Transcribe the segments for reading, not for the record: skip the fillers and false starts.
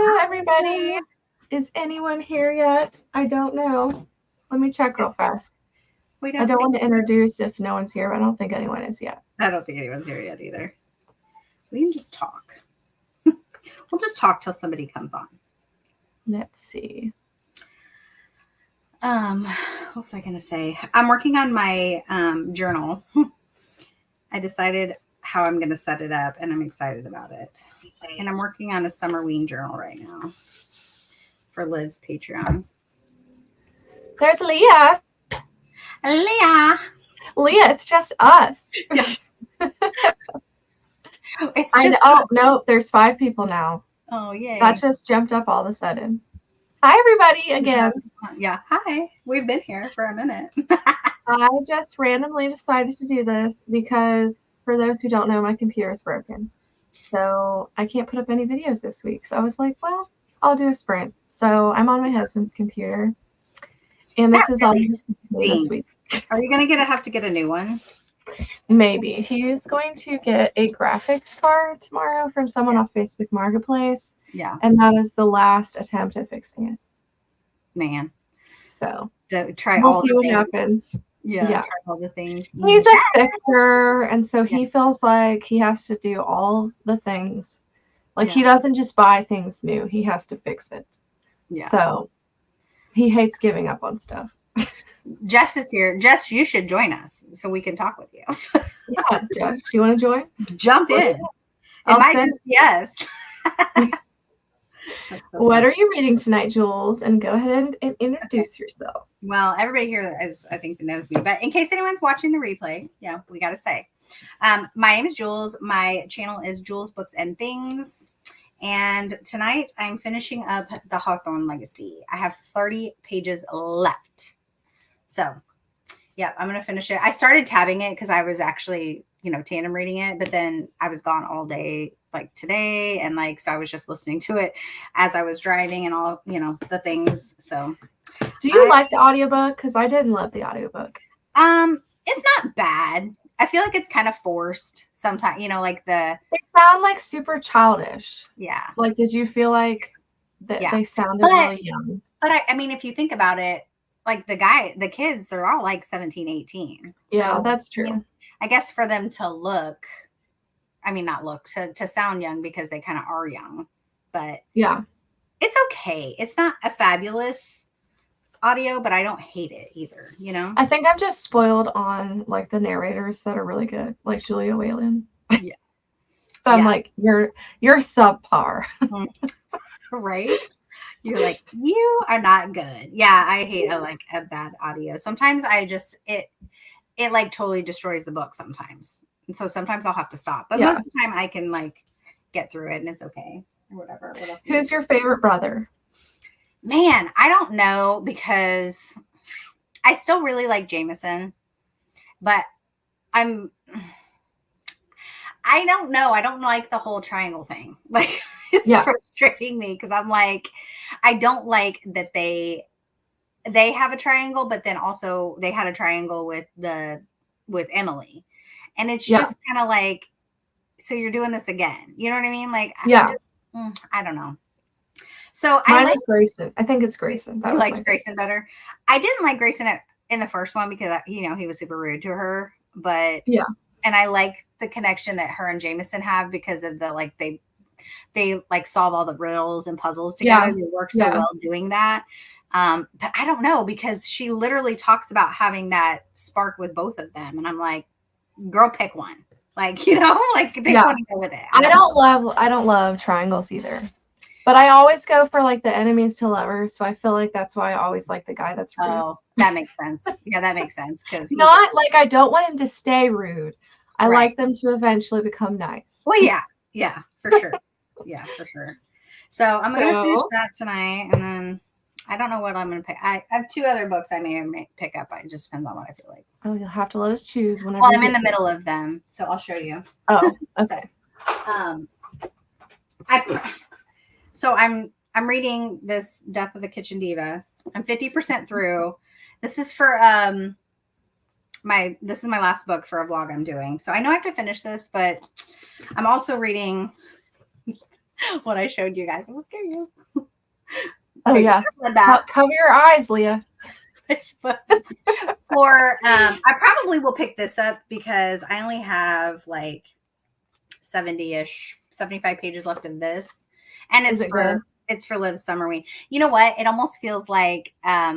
Hello, everybody. Is anyone here yet? I don't know. Let me check real fast. I don't want to introduce if no one's here, but I don't think anyone is yet. I don't think anyone's here yet either. We can just talk. We'll just talk till somebody comes on. Let's see. What was I going to say? I'm working on my journal. I decided how I'm going to set it up, and I'm excited about it. And I'm working on a Summerween journal right now for Liv's Patreon. There's Leah. Leah, it's just us. Yeah. No, there's 5 people now. Oh, yay. That just jumped up all of a sudden. Hi, everybody, again. Yeah, hi. We've been here for a minute. I just randomly decided to do this because, for those who don't know, my computer is broken. So I can't put up any videos this week. So I was like, well, I'll do a sprint. So I'm on my husband's computer. And this is all this week. Are you going to have to get a new one? Maybe. He's going to get a graphics card tomorrow from someone off Facebook Marketplace. Yeah. And that is the last attempt at fixing it. Man. So we'll see what happens. Yeah. Try all the things. He's a fixer, and so he feels like he has to do all the things. Like he doesn't just buy things new. He has to fix it. Yeah. So he hates giving up on stuff. Jess is here. Jess, you should join us so we can talk with you. Yeah, Jess, you want to join? Jump in. Yes. What are you reading tonight, Jules? And go ahead and introduce yourself. Well, everybody here is, I think, knows me. But in case anyone's watching the replay, we got to say. My name is Jules. My channel is Jules Books and Things. And tonight I'm finishing up the Hawthorne Legacy. I have 30 pages left. So, I'm going to finish it. I started tabbing it because I was actually, tandem reading it. But then I was gone all day, like today. And so I was just listening to it as I was driving and all, the things. So. Do you like the audiobook? Because I didn't love the audiobook. It's not bad. I feel like it's kind of forced sometimes, they sound like super childish. Yeah. Like, did you feel like that they sounded really young? But I mean, if you think about it, like the kids, they're all like 17, 18. Yeah, so, that's true. I guess for them to look, to sound young because they kind of are young, but it's okay. It's not a fabulous audio, but I don't hate it either, I think I'm just spoiled on like the narrators that are really good, like Julia Whalen. Yeah. So I'm like, you're subpar. Right? You're like, you are not good. Yeah, I hate a bad audio. Sometimes it like totally destroys the book sometimes. And so sometimes I'll have to stop. But most of the time I can like get through it and it's okay. Or whatever. What else? Who's your favorite brother? Man, I don't know because I still really like Jameson. But I don't know. I don't like the whole triangle thing. Like it's frustrating me because I'm like, I don't like that they have a triangle, but then also they had a triangle with Emily. And it's just kind of like, so you're doing this again. You know what I mean? Like, I don't know. So mine is Grayson. I think it's Grayson. You liked Grayson better. I didn't like Grayson in the first one because, he was super rude to her. But and I like the connection that her and Jameson have because of the they like solve all the riddles and puzzles together. Yeah. They work so well doing that. But I don't know because she literally talks about having that spark with both of them. And I'm like, girl, pick one. Like, pick one and go with it. I don't love triangles either. But I always go for like the enemies to lovers. So I feel like that's why I always like the guy that's rude. Oh, that makes sense. Yeah, that makes sense. Because not like I don't want him to stay rude. I like them to eventually become nice. Well, yeah, for sure. Yeah, for sure. So I'm going to finish that tonight. And then I don't know what I'm going to pick. I have 2 other books I may pick up. It just depends on what I feel like. Oh, you'll have to let us choose whenever. Well, I'm in the middle of them. So I'll show you. Oh, okay. So I'm reading this Death of a Kitchen Diva. I'm 50% through. This is for my last book for a vlog I'm doing. So I know I have to finish this, but I'm also reading what I showed you guys. It will scare you. Oh Okay, yeah. so that. Cover your eyes, Leah. For I probably will pick this up because I only have like 70-ish, 75 pages left of this. And Is it good? it's for Liv's summer week. You know what? It almost feels like a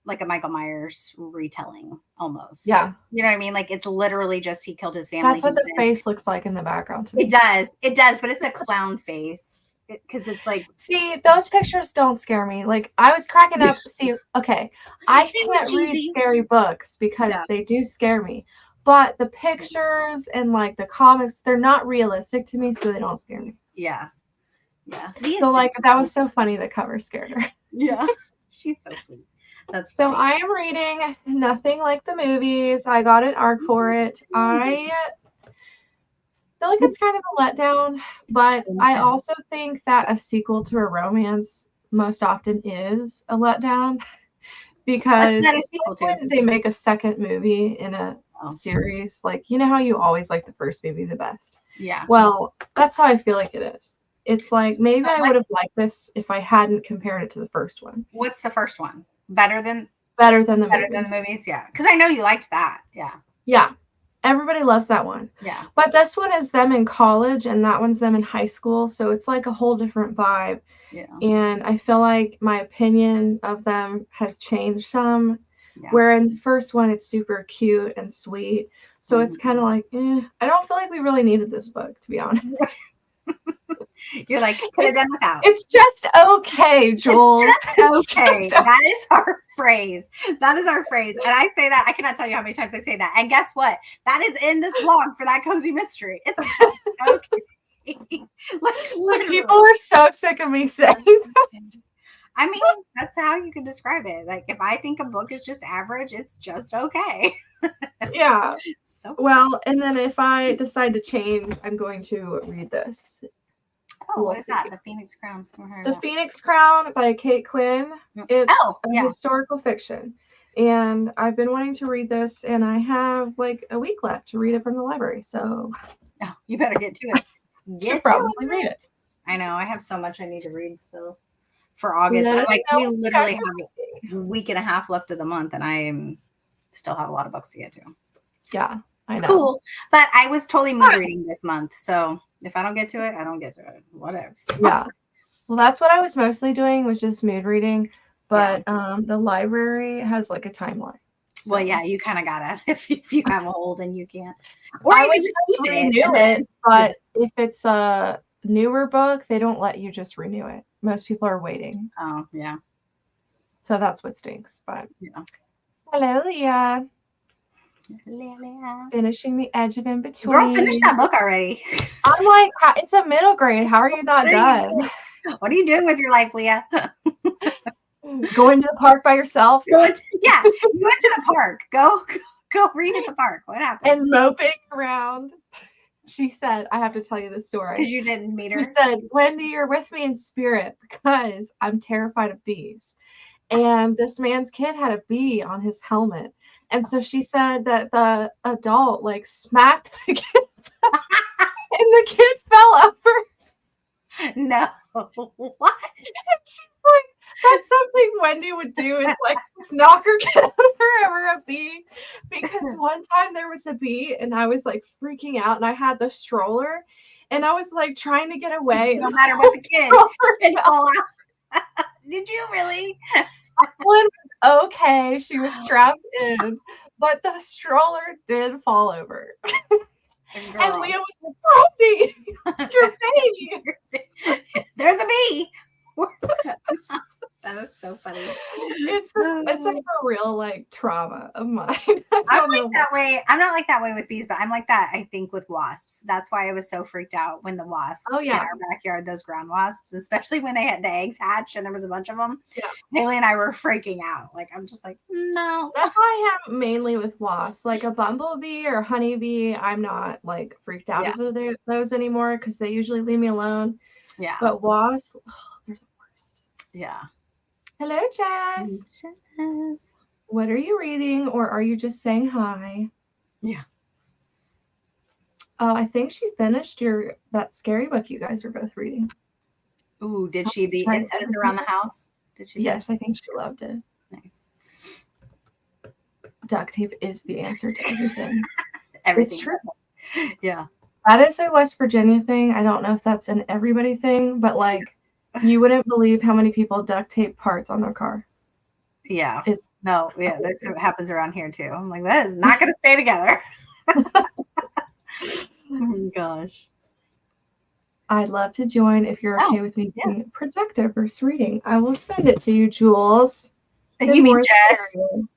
Michael Myers retelling almost. Yeah. You know what I mean? Like it's literally just he killed his family. That's what the face looks like in the background to me. It does, but it's a clown face. Because it's like, see, those pictures don't scare me. Like I was cracking up to see, okay, I can't read scary books because they do scare me. But the pictures and like the comics, they're not realistic to me, so they don't scare me. Yeah. Yeah. So like that was so funny, the cover scared her. Yeah. She's so sweet. That's so funny. I am reading Nothing Like the Movies. I got an ARC for it. I feel like it's kind of a letdown, but I also think that a sequel to a romance most often is a letdown because when they make a second movie in a series, like you know how you always like the first movie the best. Yeah. Well, that's how I feel like it is. It's like maybe I would have liked this if I hadn't compared it to the first one. What's the first one? Better than the movies? Yeah. Because I know you liked that. Yeah. Yeah. Everybody loves that one. Yeah. But this one is them in college and that one's them in high school. So it's like a whole different vibe. Yeah. And I feel like my opinion of them has changed some. Yeah. Where in the first one, it's super cute and sweet. So it's kind of like, I don't feel like we really needed this book, to be honest. You're like, could have done without. It's just okay, Jules. It's just okay. That is our phrase. That is our phrase. And I say that. I cannot tell you how many times I say that. And guess what? That is in this vlog for That Cozy Mystery. It's just okay. Like, people are so sick of me saying that. I mean, that's how you can describe it. Like, if I think a book is just average, it's just okay. Yeah. So well, and then if I decide to change, I'm going to read this. Oh, what is that? The Phoenix Crown. The Phoenix Crown by Kate Quinn. It's a historical fiction. And I've been wanting to read this, and I have like a week left to read it from the library. So you better get to it. Should probably read it. I know. I have so much I need to read still for August. We literally have a week and a half left of the month, and I still have a lot of books to get to. Yeah, I know. It's cool. But I was totally mood reading this month. So if I don't get to it, I don't get to it. Whatever. Yeah. Well, that's what I was mostly doing, was just mood reading. But the library has like a timeline. So. Well, yeah, you kind of gotta if you have a hold and you can't. Or I would just renew it. But if it's a newer book, they don't let you just renew it. Most people are waiting. Oh, yeah. So that's what stinks. But yeah. Hello, Leah. Finishing the edge of in between. Girl, finish that book already. I'm like, it's a middle grade. How are you not done? What are you doing with your life, Leah? Going to the park by yourself? You went to the park. Go read at the park. What happened? And moping around. She said, I have to tell you the story. Because you didn't meet her. She said, Wendy, you're with me in spirit because I'm terrified of bees. And this man's kid had a bee on his helmet. And so she said that the adult like smacked the kid and the kid fell over. No. What? And she's like, that's something Wendy would do, is like knock her kid over a bee. Because one time there was a bee and I was like freaking out and I had the stroller and I was like trying to get away. No matter what the kid and fall out. Did you really? Okay, she was strapped in, but the stroller did fall over. And Leah was like, Wendy, your baby. There's a bee. That was so funny. It's like a real like trauma of mine. I'm like that way. I'm not like that way with bees, but I'm like that, I think, with wasps. That's why I was so freaked out when the wasps in our backyard, those ground wasps, especially when they had the eggs hatch and there was a bunch of them. Yeah. Haley and I were freaking out. Like, I'm just like, no. That's how I am mainly with wasps. Like a bumblebee or honeybee, I'm not like freaked out of those anymore because they usually leave me alone. Yeah. But wasps, they're the worst. Yeah. Hello, Jess. What are you reading, or are you just saying hi? Yeah. I think she finished that scary book you guys are both reading. Ooh, did she be Right. incidents around the house? Did she? Yes, I think she loved it. Nice. Duct tape is the answer to everything. Everything. It's true. Yeah. That is a West Virginia thing. I don't know if that's an everybody thing, but like you wouldn't believe how many people duct tape parts on their car. Yeah. It's That's what happens around here too. I'm like, that is not going to stay together. Oh my gosh. I'd love to join if you're okay with me yeah. being productive versus reading. I will send it to you, Jules. You mean Jess?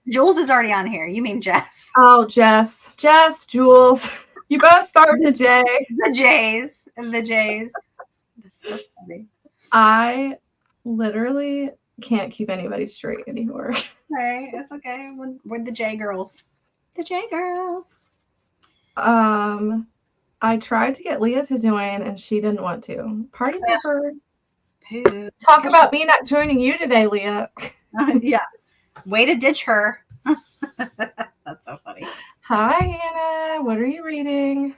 Jules is already on here. You mean Jess? Oh, Jess. Jess, Jules. You both start with the J. The J's. The J's. That's so funny. I literally can't keep anybody straight anymore. Right. It's okay. We're the J girls. The J girls. I tried to get Leah to join and she didn't want to. Party pepper. Poo. Talk about me not joining you today, Leah. Yeah. Way to ditch her. That's so funny. Hi, Hannah. What are you reading?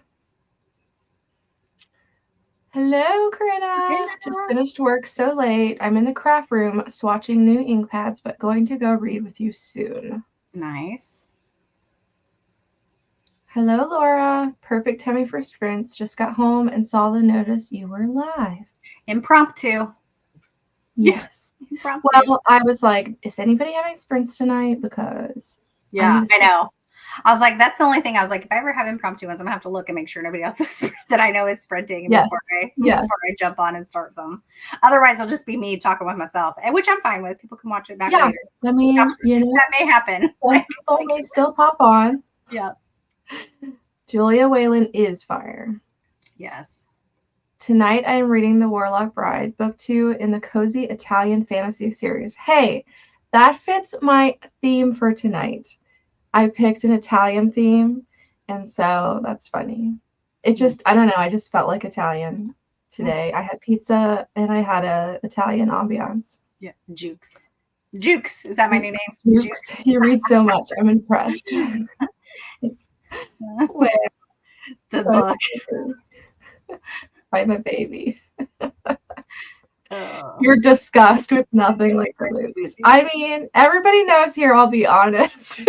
Hello, Corinna. Just finished work so late. I'm in the craft room swatching new ink pads, but going to go read with you soon. Nice. Hello, Laura. Perfect timing for sprints. Just got home and saw the notice you were live. Impromptu. Yes. Impromptu. Well, I was like, is anybody having sprints tonight? Because I know. I was like, that's the only thing. I was like, if I ever have impromptu ones, I'm gonna have to look and make sure nobody else is that I know is sprinting before I jump on and start some. Otherwise, it'll just be me talking with myself, which I'm fine with. People can watch it back later. I mean, that may happen. People may still pop on. Yeah. Julia Whalen is fire. Yes. Tonight I am reading The Warlock Bride, book 2 in the cozy Italian fantasy series. Hey, that fits my theme for tonight. I picked an Italian theme, and so that's funny. It just, I don't know, I just felt like Italian today. I had pizza and I had a Italian ambiance. Yeah, Jukes. Jukes, is that my new name? Jukes. You read so much. I'm impressed. Where? The book. I'm a baby. Your disgust with nothing like the movies. I mean, everybody knows here, I'll be honest.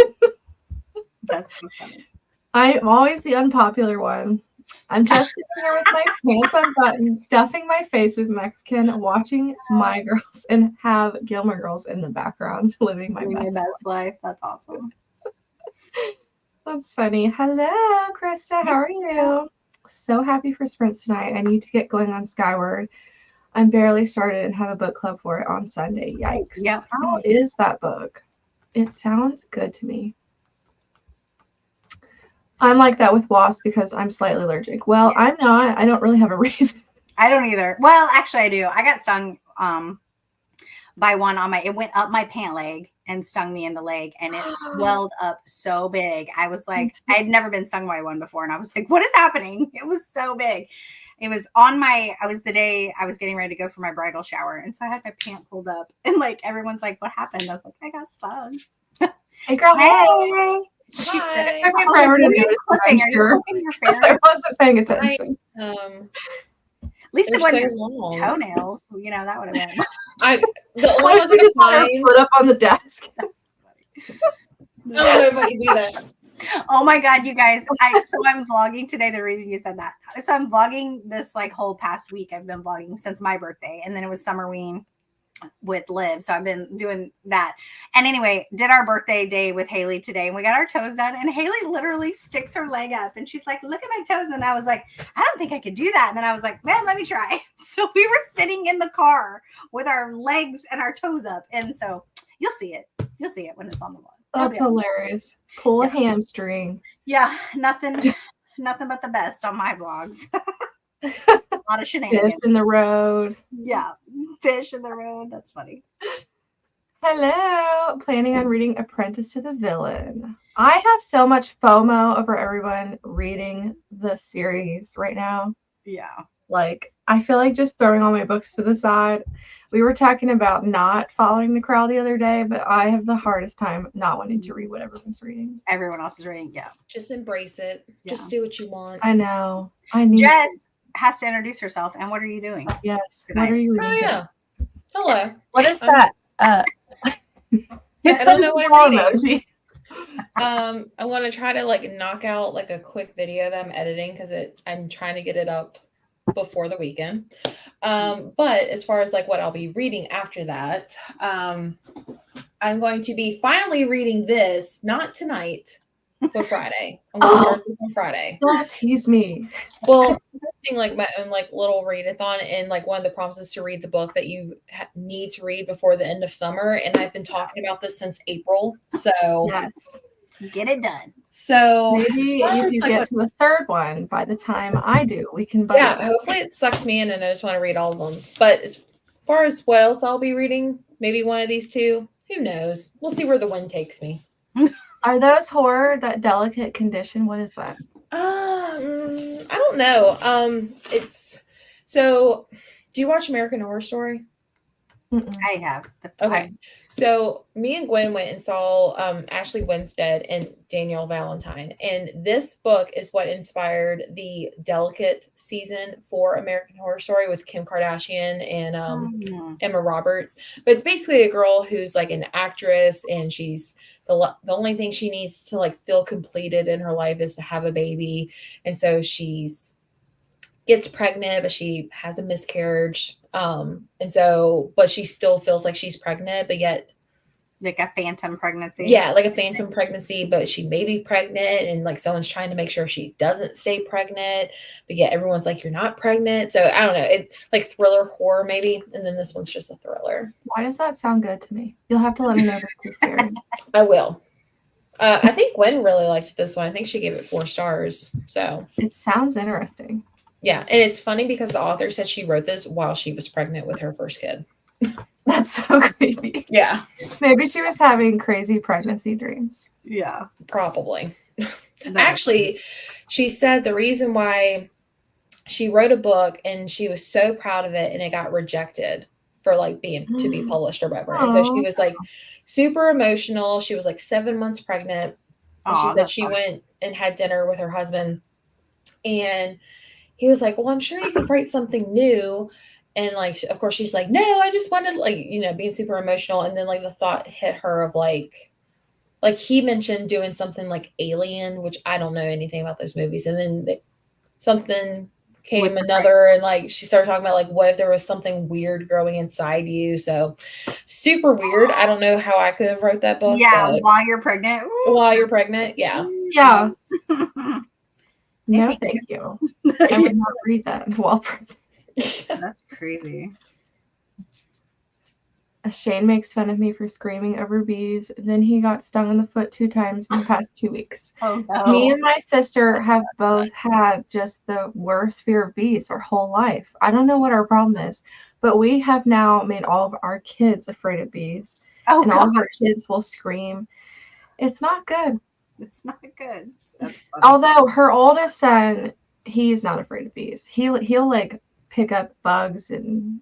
That's so funny. I'm always the unpopular one. I'm just sitting here with my pants unbuttoned, stuffing my face with Mexican, watching My Girls, and have Gilmore Girls in the background, living my best life. That's awesome. That's funny. Hello, Krista. How are you? So happy for sprints tonight. I need to get going on Skyward. I'm barely started and have a book club for it on Sunday. Yikes. Yeah. How is that book? It sounds good to me. I'm like that with wasps because I'm slightly allergic. Well, I'm not. I don't really have a reason. I don't either. Well, actually, I do. I got stung by one on it went up my pant leg and stung me in the leg, and it swelled up so big. I was like, I had never been stung by one before, and I was like, what is happening? It was so big. It was on the day I was getting ready to go for my bridal shower, and so I had my pant pulled up, and like everyone's like, what happened? I was like, I got stung. Hey, girl. Hey. Hi. It took me forever to notice, I'm sure. I wasn't paying attention. At least it wasn't toenails. You know, that would have been. The only one just want to put up on the desk. I don't know if I can do that. Oh my God, you guys. So I'm vlogging today. The reason you said that. So I'm vlogging this like whole past week. I've been vlogging since my birthday. And then it was Summerween with Liv. So I've been doing that. And anyway, did our birthday day with Haley today. And we got our toes done. And Haley literally sticks her leg up. And she's like, look at my toes. And I was like, I don't think I could do that. And then I was like, man, let me try. So we were sitting in the car with our legs and our toes up. And so you'll see it. You'll see it when it's on the vlog. That's hilarious. Pull a hamstring. Yeah, nothing but the best on my vlogs. A lot of shenanigans. Fish in the road. Yeah, fish in the road. That's funny. Hello. Planning on reading Apprentice to the Villain. I have so much FOMO over everyone reading the series right now. Yeah. Like, I feel like just throwing all my books to the side. We were talking about not following the crowd the other day, but I have the hardest time not wanting to read what everyone's reading. Everyone else is reading, yeah. Just embrace it. Yeah. Just do what you want. I know. I need Jess, has to introduce herself. And what are you doing? Yes. Tonight. What are you Oh reading? yeah. Hello. What is that? It's I don't know what small I'm reading. emoji. I want to try to like knock out like a quick video that I'm editing because I'm trying to get it up before the weekend. But as far as like what I'll be reading after that, I'm going to be finally reading this, not tonight, but Friday. I'm going to start this on Friday. Don't tease me. Well, I'm doing like my own like little readathon, and like one of the prompts is to read the book that you need to read before the end of summer. And I've been talking about this since April, so Yes. Get it done. So Maybe as far if as, you like, get what- to the third one by the time I do, we can buddy. yeah, hopefully it sucks me in, and I just want to read all of them. But as far as what else I'll be reading, maybe one of these two. Who knows? We'll see where the wind takes me. Are those horror, that delicate condition? What is that? I don't know. It's so. Do you watch American Horror Story? Mm-mm. I have. Okay, so me and Gwen went and saw Ashley Winstead and Danielle Valentine, and this book is what inspired the Delicate season for American Horror Story with Kim Kardashian and Emma Roberts. But it's basically a girl who's like an actress, and she's the only thing she needs to like feel completed in her life is to have a baby, and so she's gets pregnant, but she has a miscarriage. And so, but she still feels like she's pregnant, but yet, like a phantom pregnancy. yeah, like a phantom pregnancy, but she may be pregnant, and like someone's trying to make sure she doesn't stay pregnant, but yet everyone's like, you're not pregnant. So I don't know. It's like thriller horror, maybe. And then this one's just a thriller. Why does that sound good to me? You'll have to let me know if it's too scary. I will. I think Gwen really liked this one. I think she gave it 4 stars. So It sounds interesting. yeah. And it's funny because the author said she wrote this while she was pregnant with her first kid. That's so creepy. Yeah, Maybe she was having crazy pregnancy dreams. Yeah. probably. Actually, she said the reason why she wrote a book and she was so proud of it and it got rejected for like being to be published or whatever. And so she was like super emotional. She was like 7 months pregnant. And she said she went and had dinner with her husband, and he was like, well, I'm sure you could write something new. And like, of course she's like, no, I just wanted, like, you know, being super emotional. And then like the thought hit her of like he mentioned doing something like Alien, which I don't know anything about those movies. And then something came another, and like she started talking about like what if there was something weird growing inside you. So super weird. I don't know how I could have wrote that book. Yeah, while you're pregnant. While you're pregnant, yeah. Yeah. No, thank you. I would not read that while pregnant. That's crazy. Shane makes fun of me for screaming over bees. Then he got stung in the foot 2 times in the past 2 weeks. Oh no. Me and my sister have both had just the worst fear of bees our whole life. I don't know what our problem is, but we have now made all of our kids afraid of bees. And all of our kids will scream. It's not good. It's not good. That's funny. Although her oldest son, he's not afraid of bees. He'll like pick up bugs, and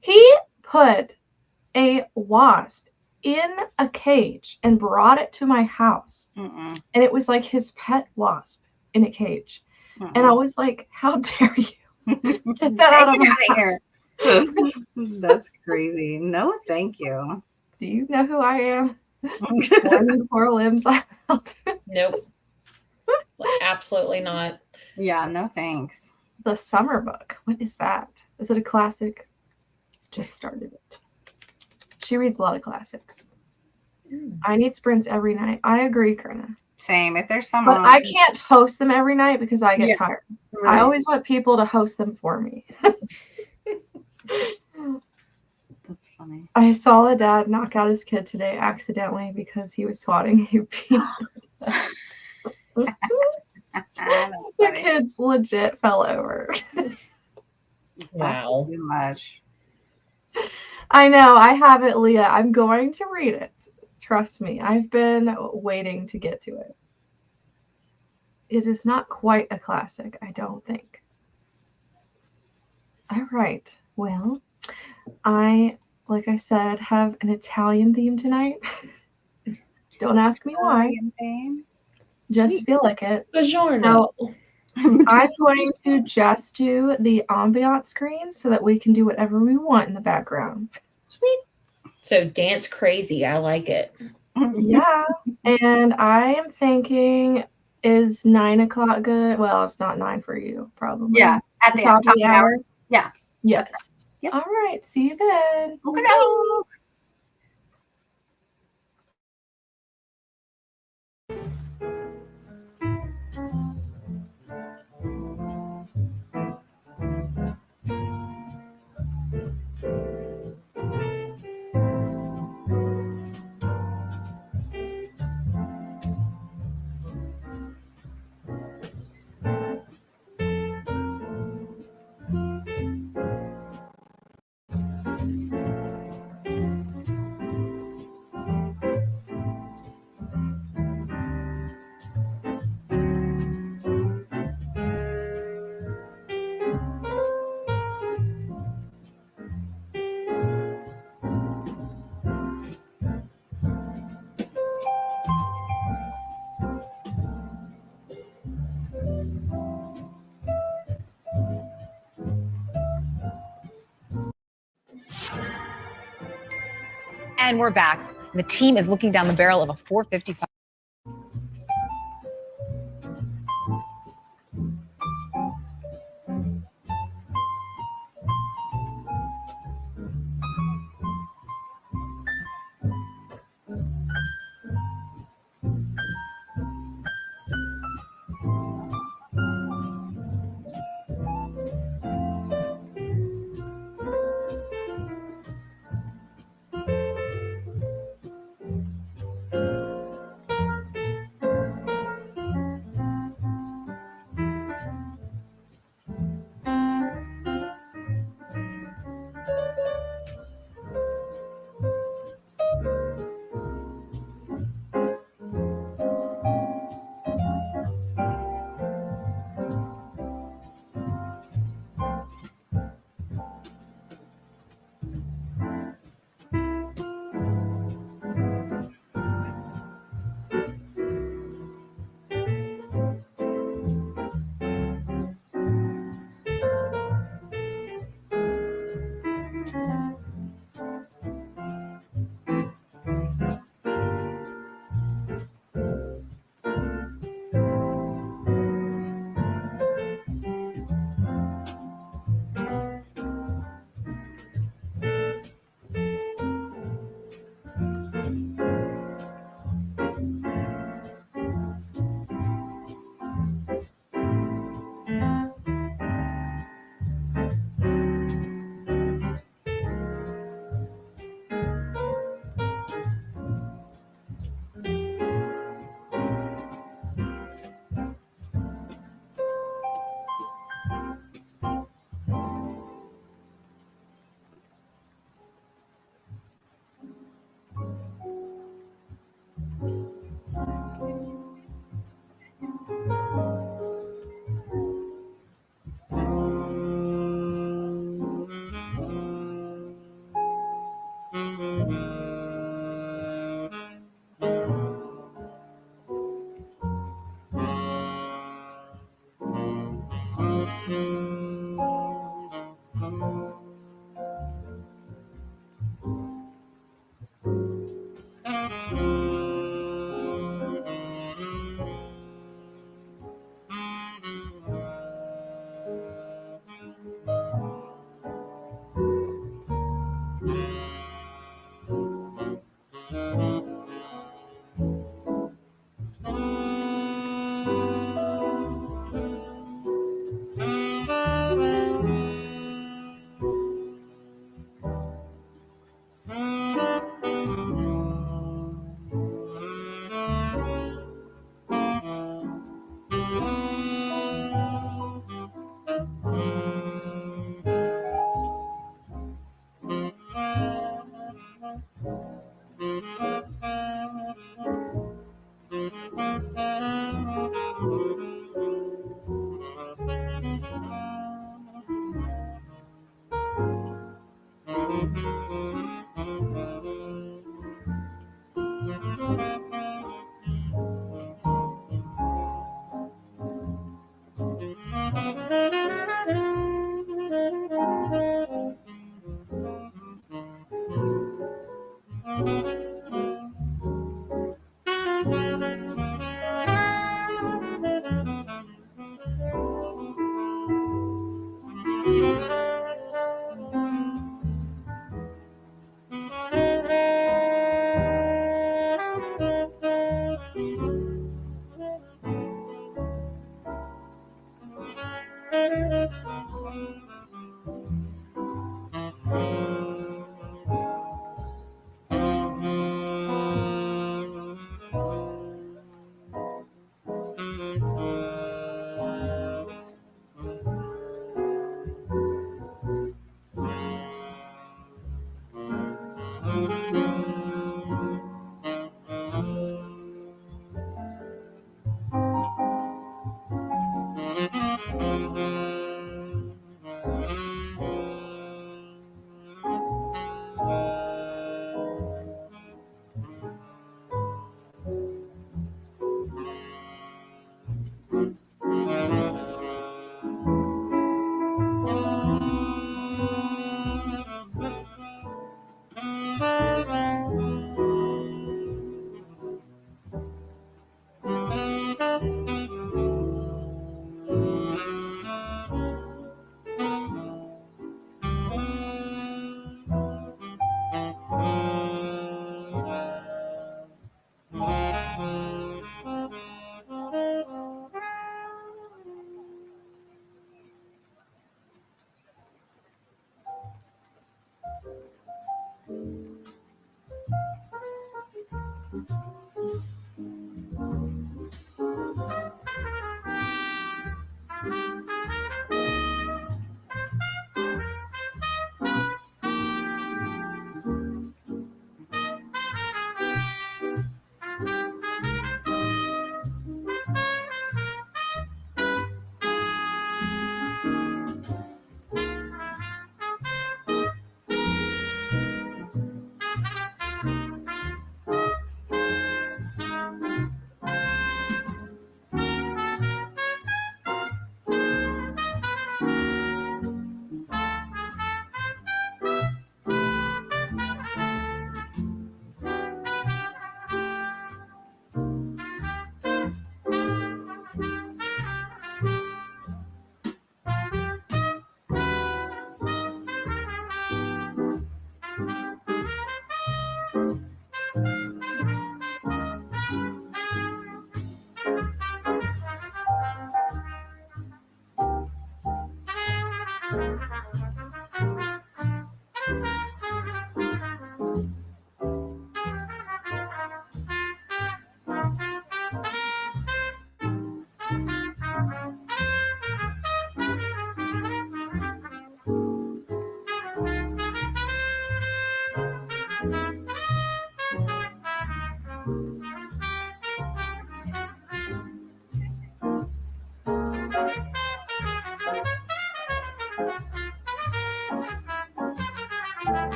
he put a wasp in a cage and brought it to my house. Mm-mm. And it was like his pet wasp in a cage. Mm-mm. And I was like, how dare you get that out of my here. That's crazy. No, thank you. Do you know who I am? One of the 4 limbs I held. Nope. Like, absolutely not. Yeah, no thanks. The summer book. What is that? Is it a classic? Just started it. She reads a lot of classics. I need sprints every night. I agree, Karina. Same. If there's some, But I can't host them every night because I get tired. Right. I always want people to host them for me. That's funny. I saw a dad knock out his kid today accidentally because he was swatting a bee. The kids legit fell over. Wow. That's too much. I know. I have it, Leah. I'm going to read it. Trust me. I've been waiting to get to it. It is not quite a classic, I don't think. All right. Well, like I said, have an Italian theme tonight. Don't ask me why. Just feel like it. Buongiorno. I'm going to just do the ambiance screen so that we can do whatever we want in the background. Sweet. So dance crazy. I like it. Yeah. And I am thinking, is 9 o'clock good? Well, it's not 9 for you, probably. Yeah, at the top top of the hour. hour. Yeah. Yes. Yep. All right. See you then. Okay. And we're back. The team is looking down the barrel of a 455.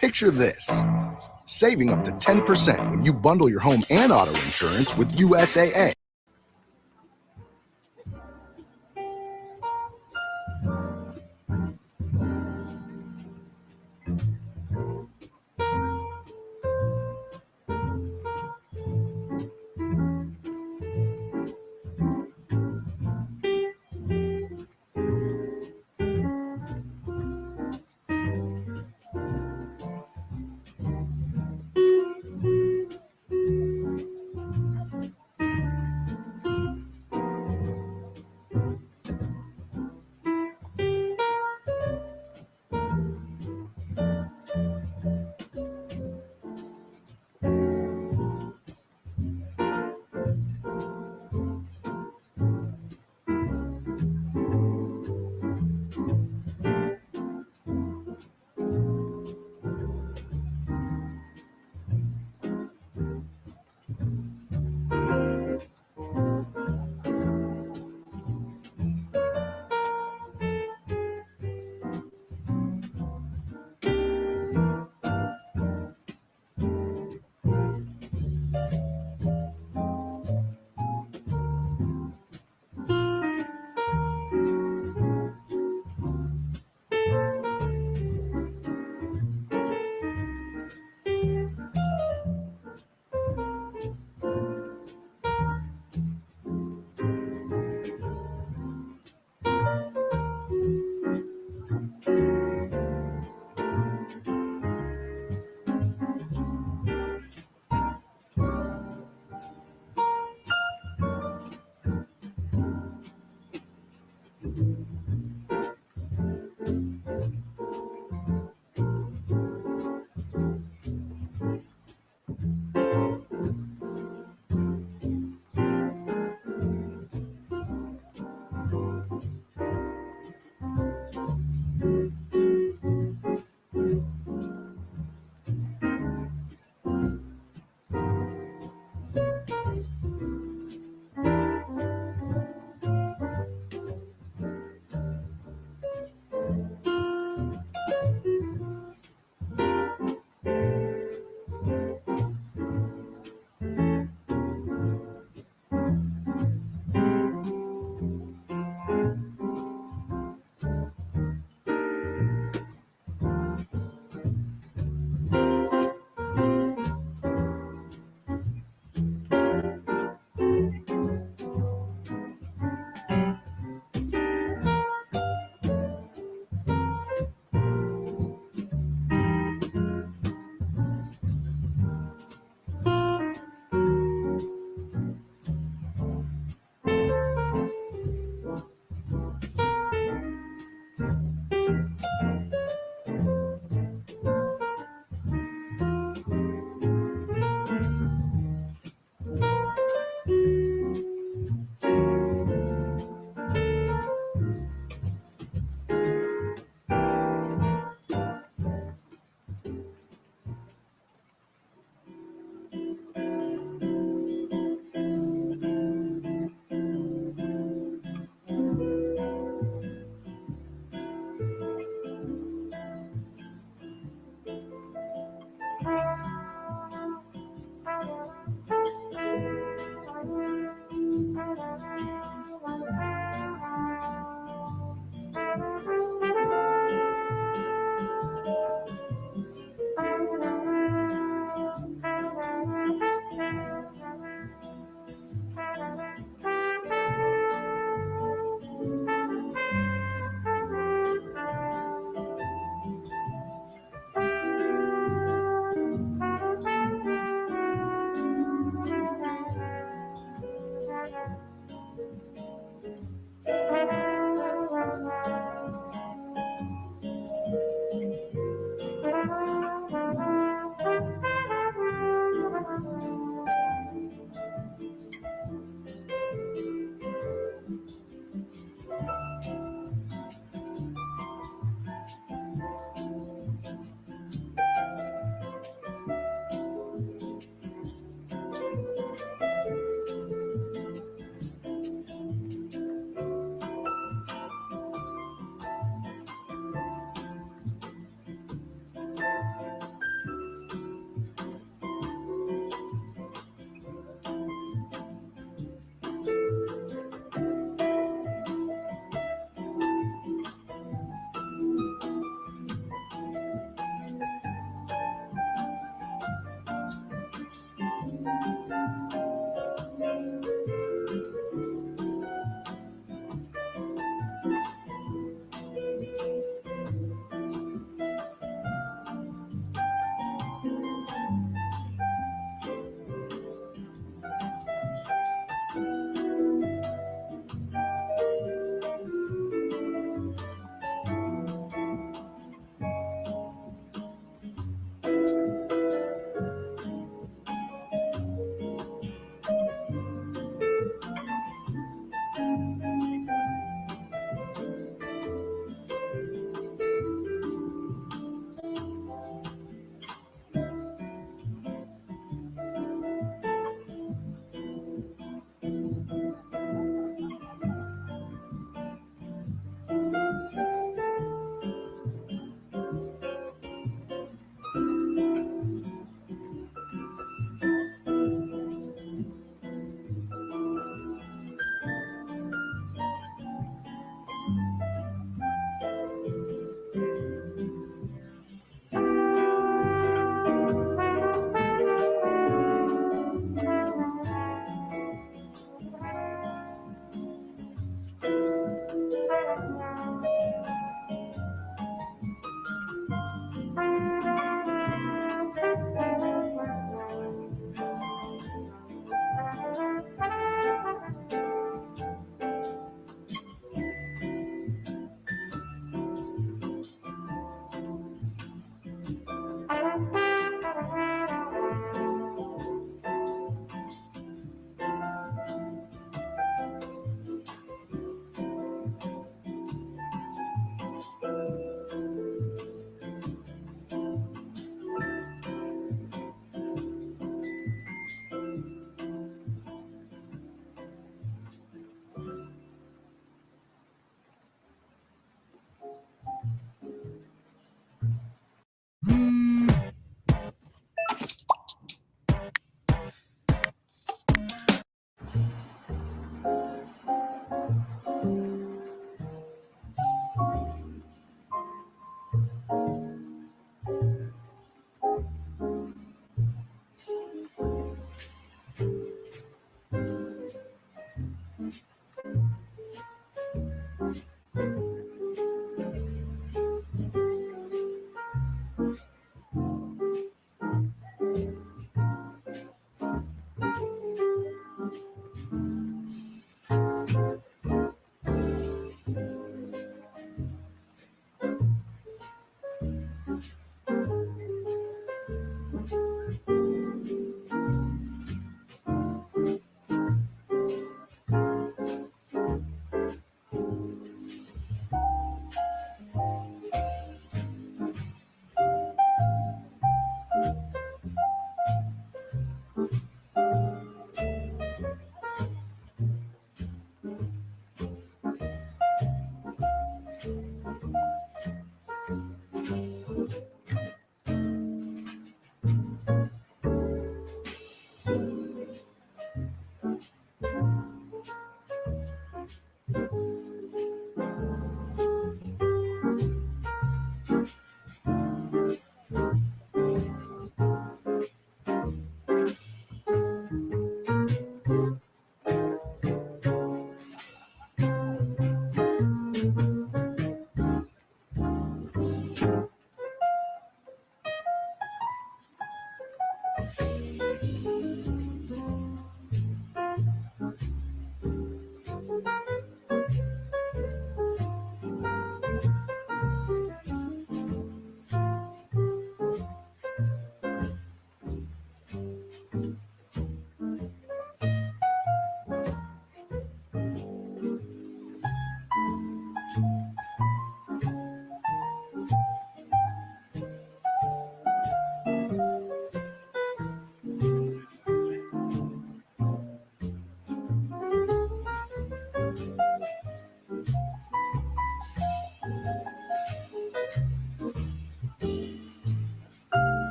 Picture this. Saving up to 10% when you bundle your home and auto insurance with USAA.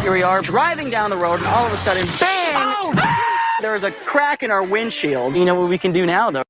Here we are driving down the road, and all of a sudden, bang! Oh! There was a crack in our windshield. You know what we can do now, though?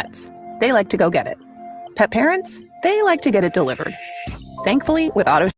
pets. They like to go get it. Pet parents, they like to get it delivered. Thankfully, with Auto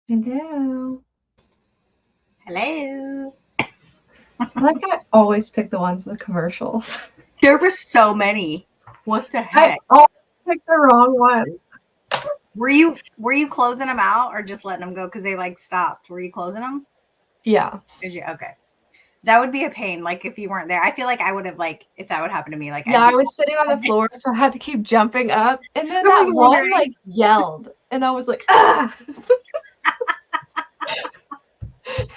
Hello. Hello. Like I always pick the ones with commercials. There were so many. What the I heck? always pick the wrong one. Were you closing them out or just letting them go because they like stopped? Were you closing them? Yeah. Okay. That would be a pain. Like if you weren't there, I feel like I would have like if that would happen to me. Like Yeah, I was sitting on the floor, so I had to keep jumping up. And then I was that one wondering. like yelled, and I was like, ah!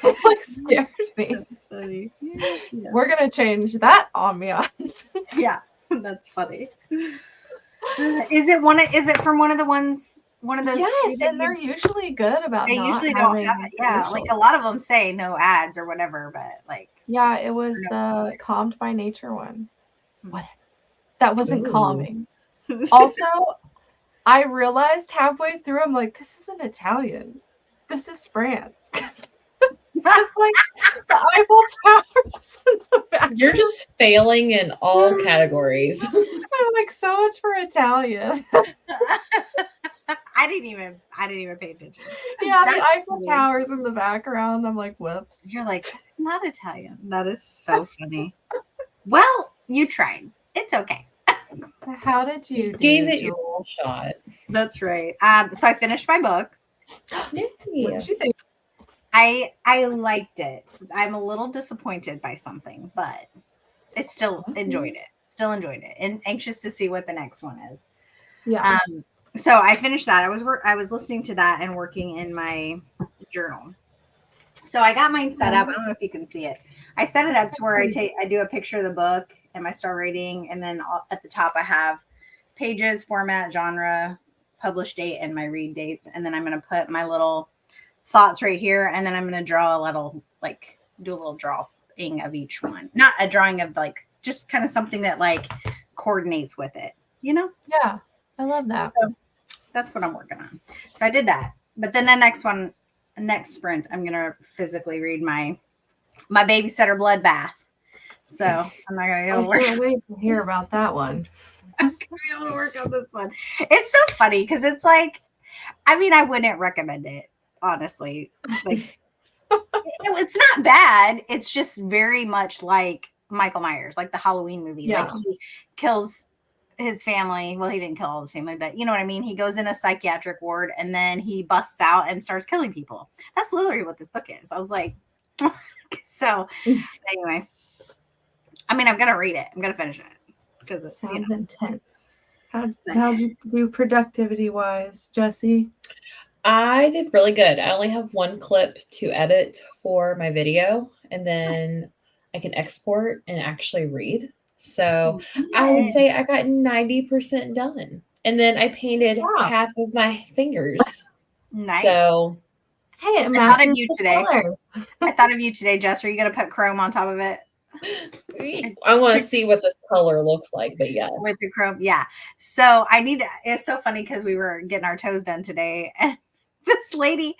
It like scared me. That's funny. Yeah. We're gonna change that ambiance. Yeah, that's funny. Is it from one of the ones? One of those? Yes, and they're usually good about They not usually don't having have it. Yeah, like a commercials. lot of them say no ads or whatever, but like Yeah, it was No. the Calmed by Nature one. Hmm. Whatever. That wasn't Ooh. calming. Also, I realized halfway through, I'm like, this isn't Italian. This is France. It's like the Eiffel Tower is in the back. You're just failing in all categories. I'm like, so much for Italian. I didn't even pay attention. Yeah, the That's Eiffel funny. Tower's in the background. I'm like, whoops. You're like, not Italian. That is so funny. Well, you tried. It's okay. How did you do, Gave it Jules? your shot. That's right. So I finished my book. What did you think? I liked it. I'm a little disappointed by something, but it's still enjoyed it. Still enjoyed it, and anxious to see what the next one is. Yeah. So I finished that. I was listening to that and working in my journal. So I got mine set up. I don't know if you can see it. I set it up to where I do a picture of the book and my star rating, and then at the top I have pages, format, genre, published date, and my read dates. And then I'm going to put my little thoughts right here, and then I'm going to draw a little, like, do a little drawing of each one. Not a drawing of, like, just kind of something that, like, coordinates with it, you know? Yeah. I love that. So that's what I'm working on. So I did that. But then the next sprint, I'm going to physically read my babysitter bloodbath. So I'm not going to be able to I work. can't wait to hear about that one. I'm going to be able to work on this one. It's so funny because it's like, I mean, I wouldn't recommend it, honestly. Like, it's not bad. It's just very much like Michael Myers, like the Halloween movie. Yeah. Like he kills his family. Well, he didn't kill all his family, but you know what I mean? He goes in a psychiatric ward and then he busts out and starts killing people. That's literally what this book is. I was like, so anyway, I mean, I'm going to read it. I'm going to finish it. Because it sounds intense. How'd you do productivity wise, Jessie? I did really good. I only have one clip to edit for my video, and then I can export and actually read. So I would say I got 90% done. And then I painted half of my fingers. Nice. So hey, it I thought of matches you the today. colors. I thought of you today, Jess. Are you going to put chrome on top of it? I want to see what this color looks like, but yeah. With the chrome, yeah. So it's so funny because we were getting our toes done today, and this lady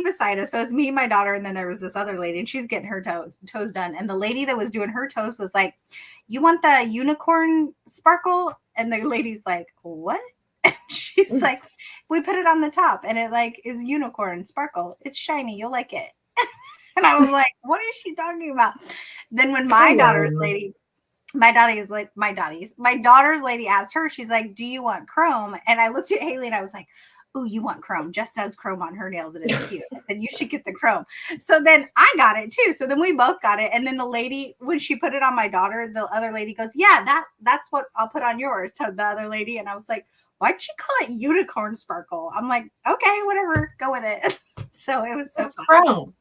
beside us. So it's me, my daughter, and then there was this other lady, and she's getting her toes done. And the lady that was doing her toes was like, "You want the unicorn sparkle?" And the lady's like, "What?" And she's like, "We put it on the top, and it like is unicorn sparkle. It's shiny. You'll like it." And I was like, "What is she talking about?" Then when my daughter's lady asked her, she's like, "Do you want chrome?" And I looked at Haley and I was like, "Oh, you want chrome? Jess does chrome on her nails, and it's cute." I said, "You should get the chrome." So then I got it too. So then we both got it. And then the lady, when she put it on my daughter, the other lady goes, "Yeah, that's what I'll put on yours." To the other lady, and I was like, "Why'd she call it unicorn sparkle?" I'm like, "Okay, whatever, go with it." So it was so It's fun. chrome.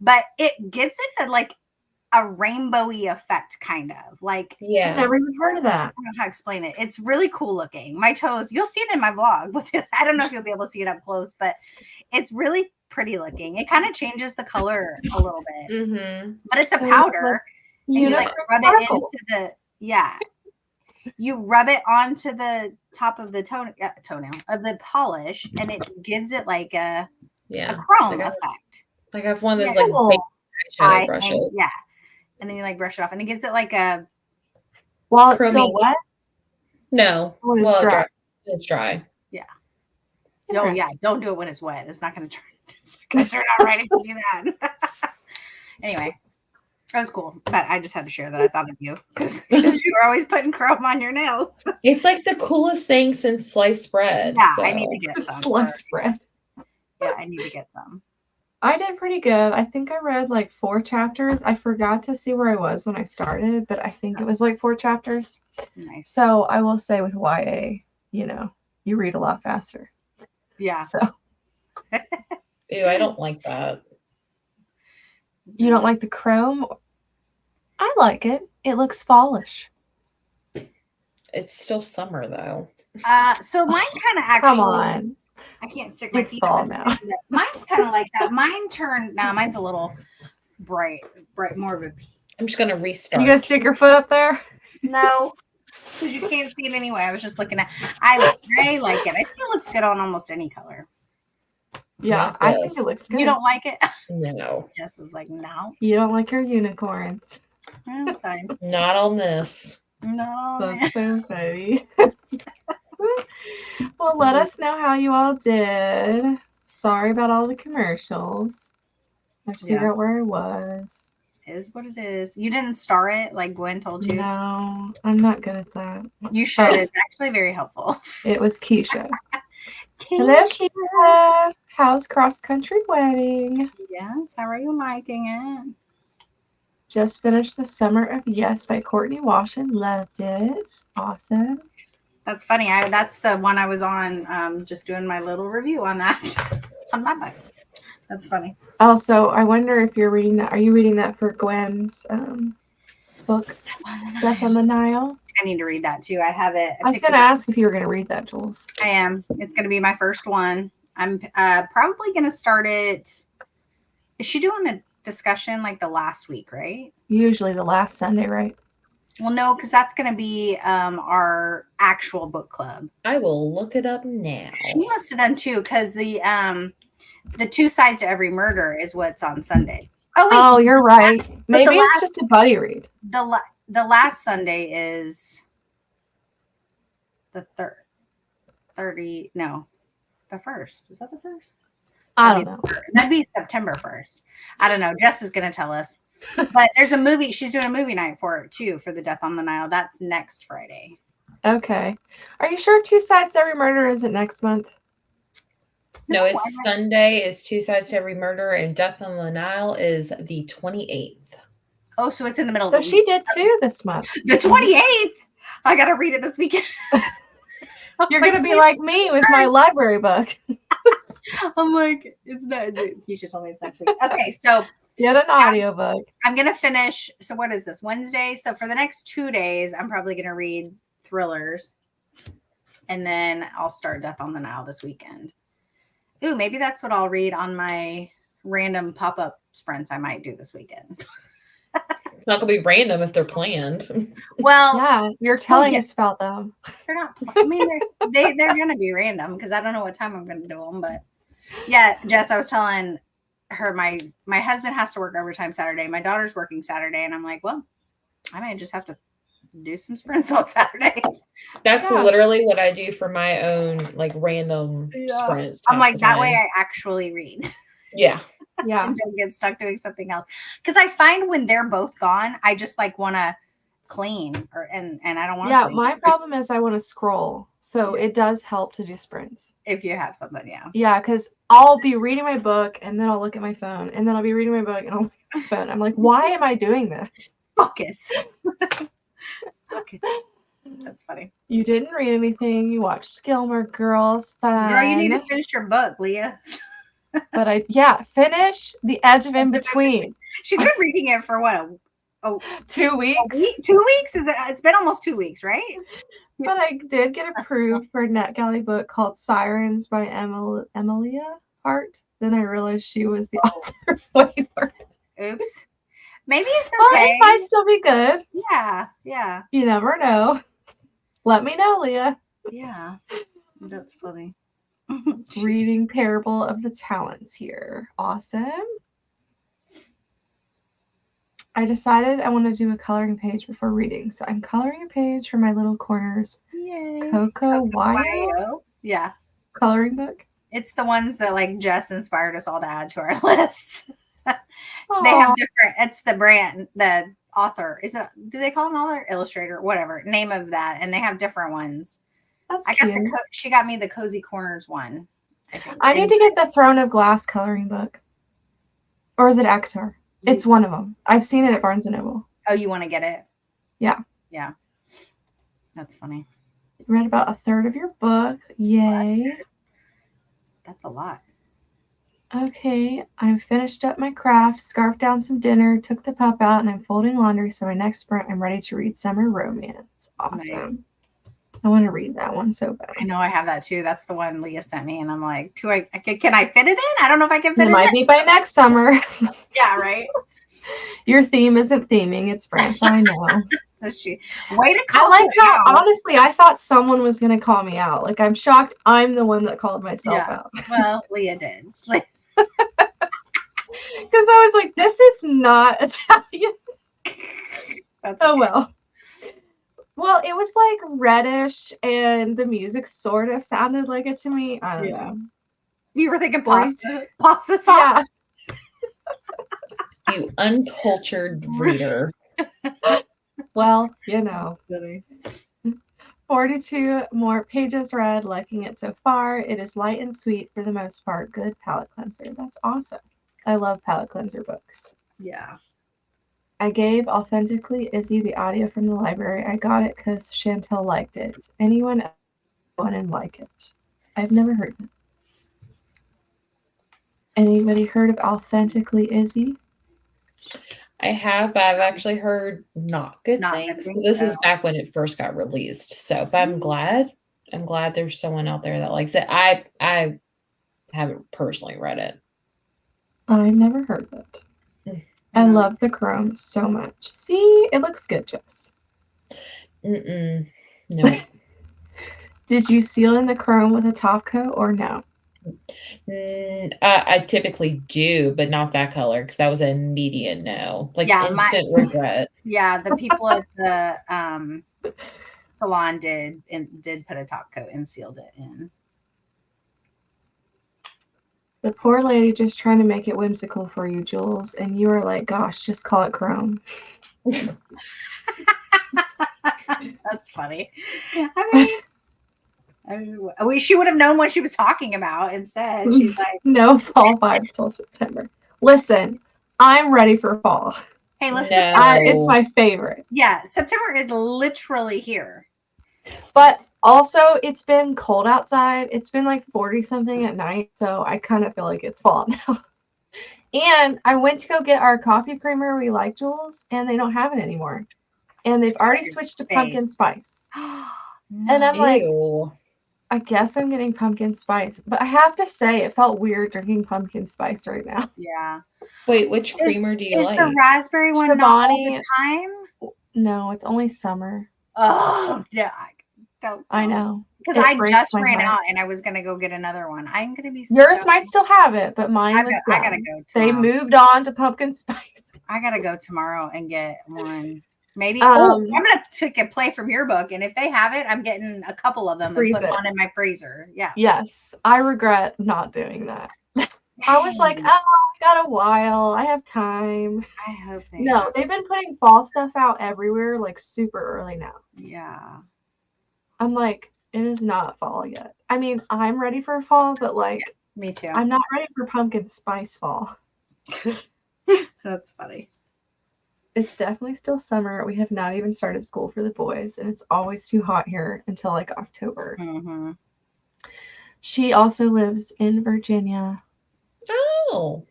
But it gives it a rainbowy effect, kind of like. I've Yeah. never even heard of that. I don't know how to explain it. It's really cool looking. My toes, you'll see it in my vlog. I don't know if you'll be able to see it up close, but it's really pretty looking. It kind of changes the color a little bit, Mm-hmm. but it's a So it's powder. And you Unicorn rub it sparkle. into the, you rub it onto the top of the toenail of the polish, and it gives it like a chrome effect. Like I have one of those Yeah. like big eyeshadow brushes. Yeah. And then you brush it off, and it gives it like a. While it's Chromey. still wet? No. When it's Well, dry. it's dry. Yeah. No, yeah. Don't do it when it's wet. It's not going to turn. It's going to turn out right if you do that. Anyway, that was cool. But I just had to share that. I thought of you because you were always putting chrome on your nails. It's like the coolest thing since sliced bread. Yeah, so. I need to get some. Sliced bread. Yeah, I need to get some. I did pretty good. I think I read like 4 chapters. I forgot to see where I was when I started, but I think it was like 4 chapters. Nice. So I will say with YA, you read a lot faster. Yeah. So Ew, I don't like that. you don't like the chrome? I like it. It looks fallish. It's still summer though. So mine kind of actually. Come on. I can't stick my It's feet fall in now. it. Mine's kind of like that. Mine's a little bright, more of a. I'm just gonna restart. You gonna stick your foot up there? No, because you can't see it anyway. I was just looking at. I like it. I think it looks good on almost any color. Yeah, Not I think this. it looks good. You don't like it? No, Jess is like, no. You don't like your unicorns. Fine. not on this. No. That's so funny. Well, let us know how you all did. Sorry about all the commercials. I have to figure out where I was. It is what it is. You didn't star it like Gwen told you. No, I'm not good at that. You should. It's actually very helpful. It was Keisha. Hello, Keisha. How's cross country wedding? Yes. How are you liking it? Just finished The Summer of Yes by Courtney Walsh and loved it. Awesome. That's funny. That's the one I was on, just doing my little review on that on my book. That's funny. Also, I wonder if you're reading that. Are you reading that for Gwen's book, Death on the Nile? I need to read that too. I have it. I was going to ask if you were going to read that, Jules. I am. It's going to be my first one. I'm probably going to start it. Is she doing a discussion like the last week, right? Usually the last Sunday, right? Well, no, because that's going to be our actual book club. I will look it up now. She must have done too, because the 2 sides to every murder is what's on Sunday. Oh, you're right. Maybe it's just a buddy read. The last Sunday is the 30. No, the 1st. Is that the 1st? I don't know. That'd be September 1st. I don't know. Jess is going to tell us. But there's a movie. She's doing a movie night for it too, for the Death on the Nile. That's next Friday. Okay. Are you sure 2 sides to every murder isn't next month? No, it's Sunday is 2 sides to every murder, and Death on the Nile is the 28th. Oh, so it's in the middle of So the she week. did too this month. The 28th. I got to read it this weekend. You're going to be like me with my library book. I'm like, it's not. You should tell me it's next week. Okay, so get an audiobook. I'm gonna finish. So what is this, Wednesday? So for the next 2 days, I'm probably gonna read thrillers, and then I'll start Death on the Nile this weekend. Ooh, maybe that's what I'll read on my random pop-up sprints I might do this weekend. It's not gonna be random if they're planned. Well, yeah, you're telling us about them. They're not. I mean, they're gonna be random because I don't know what time I'm gonna do them. But yeah, Jess, I was telling her my husband has to work overtime Saturday. My daughter's working Saturday, and I'm like, well, I might just have to do some sprints on Saturday. That's literally what I do for my own like random sprints. I'm like, that way I actually read. Yeah. Yeah. And don't get stuck doing something else. Because I find when they're both gone, I just like want to clean and I don't want to. Yeah, my problem is I want to scroll. So it does help to do sprints. If you have something, yeah. Yeah, because I'll be reading my book and then I'll look at my phone and then I'll be reading my book and I'll look at my phone. I'm like, why am I doing this? Focus. Okay. That's funny. You didn't read anything. You watched Gilmore Girls. Fun. Girl, you need to finish your book, Leah. But finish The Edge of In Between. She's been reading it for what? 2 weeks. 2 weeks? It's been almost 2 weeks, right? But I did get approved for a NetGalley book called Sirens by Emilia Hart. Then I realized she was the author. Wait for it. Oops. Maybe it's But okay. it might still be good. Yeah. You never know. Let me know, Leah. Yeah. That's funny. Reading Parable of the Talents here. Awesome. I decided I want to do a coloring page before reading. So I'm coloring a page for my little corners. Yay. Coco Wayo Yeah. coloring book. It's the ones that like Jess inspired us all to add to our lists. They have different, it's the brand, the author. Do they call it an author? Illustrator, whatever, name of that. And they have different ones. That's I got cute. she got me the Cozy Corners one. I need to get the Throne of Glass coloring book. Or is it Ektar? It's one of them. I've seen it at Barnes & Noble. Oh, you want to get it? Yeah. Yeah. That's funny. Read about a third of your book. Yay. That's a lot. Okay, I finished up my craft, scarfed down some dinner, took the pup out, and I'm folding laundry. So my next sprint, I'm ready to read Summer Romance. Awesome. Nice. I want to read that one so bad. I know I have that too. That's the one Leah sent me, and I'm like, can I fit it in? I don't know if I can fit it in. It might be by next summer. Yeah, right. Your theme isn't theming; it's spring. So I know. Way to call I like how honestly, I thought someone was going to call me out. Like I'm shocked. I'm the one that called myself out. Well, Leah did. Because I was like, this is not Italian. That's okay. Oh, well. Well, it was like reddish, and the music sort of sounded like it to me. I don't know. You were thinking pasta sauce? Yeah. You uncultured reader. Well, you know. 42 more pages read, liking it so far. It is light and sweet for the most part. Good palate cleanser. That's awesome. I love palate cleanser books. Yeah. I gave Authentically Izzy the audio from the library. I got it because Chantel liked it. Anyone else want to like it? I've never heard of it. Anybody heard of Authentically Izzy? I have, but I've actually heard not good things. This is back when it first got released. So, but I'm glad there's someone out there that likes it. I haven't personally read it. I've never heard of it. I love the chrome so much. See, it looks good, Jess. No. Did you seal in the chrome with a top coat or no? I typically do, but not that color because that was an immediate no. Like instant regret. Yeah, the people at the salon did put a top coat and sealed it in. The poor lady just trying to make it whimsical for you, Jules, and you were like, gosh, just call it chrome. That's funny. I mean, she would have known what she was talking about instead. She's like, no fall vibes till September. Listen, I'm ready for fall. Hey, listen, it's my favorite. Yeah, September is literally here. But also, it's been cold outside. It's been like 40 something at night, so I kind of feel like it's fall now. And I went to go get our coffee creamer we like, Jules, and they don't have it anymore. And they've already switched to pumpkin spice. No. And I'm like, I guess I'm getting pumpkin spice. But I have to say, it felt weird drinking pumpkin spice right now. Yeah. Wait, which creamer do you like? Is the raspberry one not all the time? No, it's only summer. Oh, yeah. Don't. I know. Because I just ran out and I was going to go get another one. I'm going to be Yours might still have it, but mine was gone. I got to go tomorrow. They moved on to pumpkin spice. I got to go tomorrow and get one. Maybe. I'm going to take a play from your book. And if they have it, I'm getting a couple of them and put one in my freezer. Yeah. Yes. I regret not doing that. I was like, oh, we got a while. I have time. I hope they. No, they've been putting fall stuff out everywhere, like super early now. Yeah. I'm like, it is not fall yet. I mean, I'm ready for fall, but like, Me too. I'm not ready for pumpkin spice fall. That's funny. It's definitely still summer. We have not even started school for the boys, and it's always too hot here until like October. Mm-hmm. She also lives in Virginia. Oh.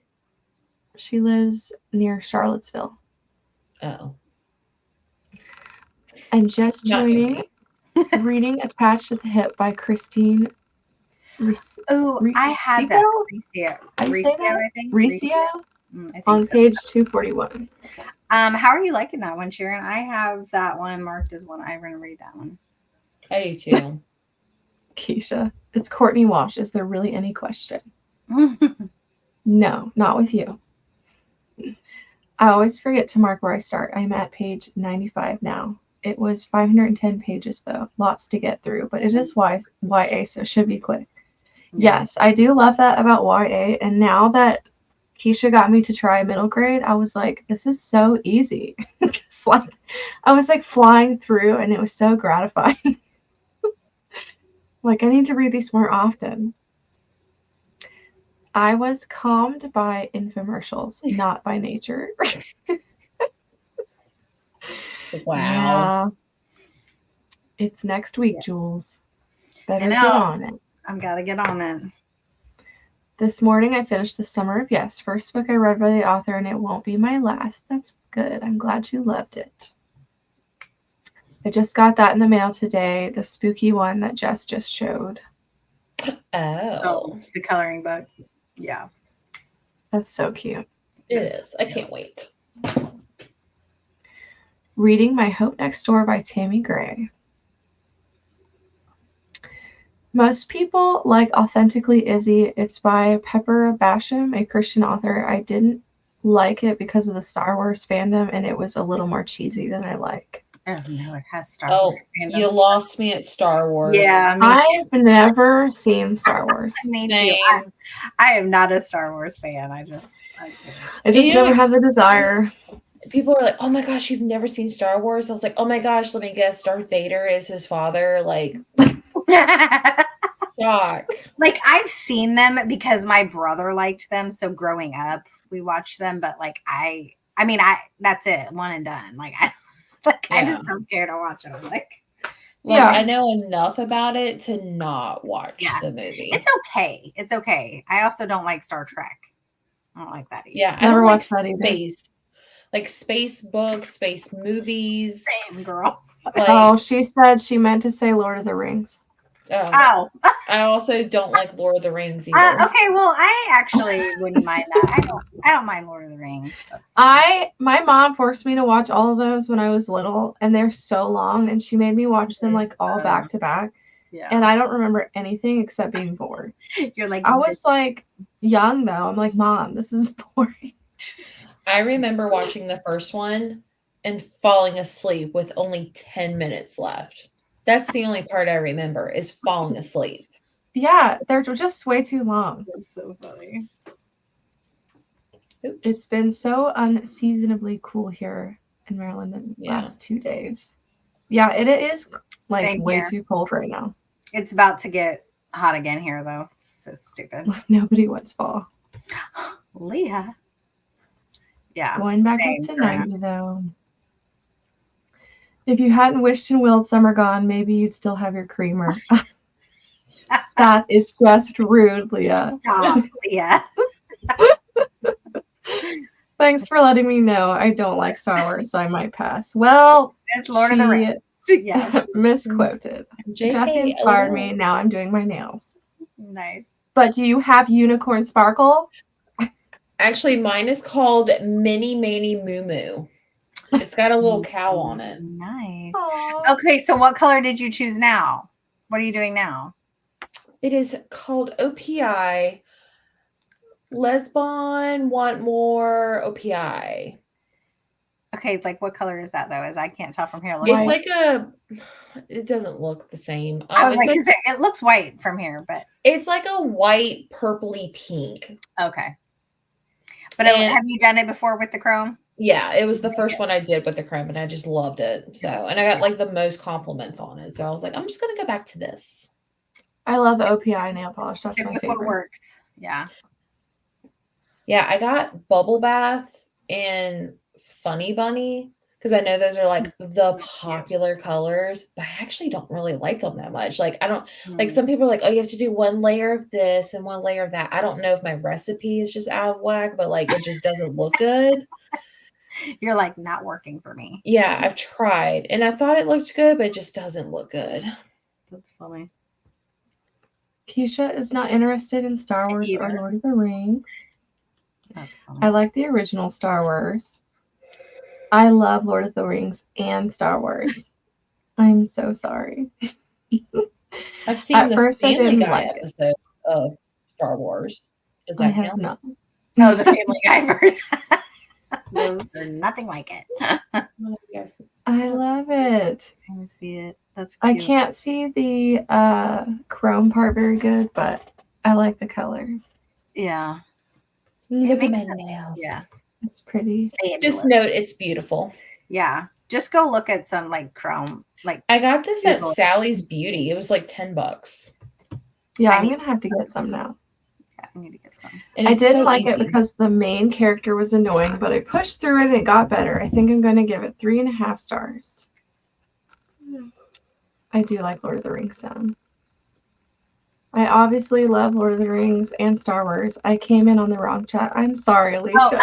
She lives near Charlottesville. Oh. And just Not joining, reading Attached at the Hip by Christine Oh, I had that. Riccio. I say that? I think. Riccio? I think On so. page 241. How are you liking that one, Sharon? I have that one marked as one. I'm going to read that one. I do too. Keisha, it's Courtney Walsh. Is there really any question? No, not with you. I always forget to mark where I start. I'm at page 95 now. It was 510 pages, though. Lots to get through, but it is YA, so it should be quick. Yes, I do love that about YA, and now that Keisha got me to try middle grade, I was like, this is so easy. It's like, I was like flying through, and it was so gratifying. Like, I need to read these more often. I was calmed by infomercials, not by nature. Wow. Yeah. It's next week, Jules. Better get on it. I've got to get on it. This morning I finished The Summer of Yes, first book I read by the author, and it won't be my last. That's good. I'm glad you loved it. I just got that in the mail today, the spooky one that Jess just showed. Oh. The coloring book. Yeah. That's so cute. It is. I can't wait. Reading My Hope Next Door by Tammy Gray. Most people like Authentically Izzy. It's by Pepper Basham, a Christian author. I didn't like it because of the Star Wars fandom, and it was a little more cheesy than I like. Oh, no, it has Star Wars fandom. You lost me at Star Wars. Yeah, I've never seen Star Wars. Me too. I am not a Star Wars fan. I just never had the desire. People are like, oh my gosh, you've never seen Star Wars? I was like, oh my gosh, let me guess, Darth Vader is his father. Like, shock. Like, I've seen them because my brother liked them. So growing up, we watched them. But like, I mean, that's it, one and done. Like, I just don't care to watch them. Like, I know enough about it to not watch the movie. It's okay. It's okay. I also don't like Star Trek. I don't like that either. Yeah, I never don't watched like that either. Space. Like space books, space movies. Same, girl. Like, she said she meant to say Lord of the Rings. Oh. I also don't like Lord of the Rings either. Okay, well, I actually wouldn't mind that. I don't mind Lord of the Rings. That's fine. My mom forced me to watch all of those when I was little, and they're so long, and she made me watch them like all back to back. Yeah. And I don't remember anything except being bored. You're like, I was like young though. I'm like, Mom, this is boring. I remember watching the first one and falling asleep with only 10 minutes left. That's the only part I remember is falling asleep. Yeah, they're just way too long. That's so funny. Oops. It's been so unseasonably cool here in Maryland the last 2 days. Yeah, it is like Same way here. too cold right now. It's about to get hot again here, though. So stupid. Nobody wants fall. Leah. Yeah. Going back same up to for her. 90 though. If you hadn't wished and willed summer gone, maybe you'd still have your creamer. That is just rude, Leah. Stop, Leah. Thanks for letting me know. I don't like Star Wars, so I might pass. Well, It's Lord of the Rings. Yeah. Misquoted. JK, Jessie inspired me. Now I'm doing my nails. Nice. But do you have unicorn sparkle? Actually, mine is called Mini Manny Moo Moo. It's got a little cow on it. Nice. Aww. Okay, so what color did you choose now? What are you doing now? It is called OPI. Lesbon Want More OPI. Okay, like what color is that though? As I can't tell from here. It's like it doesn't look the same. I was it's like, it looks white from here, but it's like a white purpley pink. okay. But And- have you done it before with the chrome? Yeah, it was the first one I did with the chrome, and I just loved it. So, and I got like the most compliments on it. So I was like, I'm just gonna go back to this. I love OPI nail polish. That's my What favorite. works. Yeah. Yeah, I got Bubble Bath and Funny Bunny because I know those are like the popular colors, but I actually don't really like them that much. Like, I don't like some people are like, oh, you have to do one layer of this and one layer of that. I don't know if my recipe is just out of whack, but like it just doesn't look good. You're like, not working for me. Yeah, I've tried and I thought it looked good, but it just doesn't look good. That's funny. Keisha is not interested in Star Wars or Lord of the Rings. That's funny. I like the original Star Wars. I love Lord of the Rings and Star Wars. I'm so sorry. I've seen At the first I Family didn't Guy like it. episode of Star Wars. Does I that have count? not. Oh, the Family Guy version. Those are nothing like it. I love it. Let me see it. That's I cute. can't see the chrome part very good, but I like the color. Yeah. Look at makes my it- nails. Yeah. It's pretty. Just note it's beautiful. Yeah. Just go look at some like chrome. Like I got this at Google it. Sally's Beauty. It was like $10. Yeah, I I'm need- gonna have to get some now. Yeah, I need to get some. And I it's didn't so like it easy. because the main character was annoying, but I pushed through it and it got better. I think I'm gonna give it 3.5 stars. I do like Lord of the Rings sound. I obviously love Lord of the Rings and Star Wars. I came in on the wrong chat. I'm sorry, Alicia.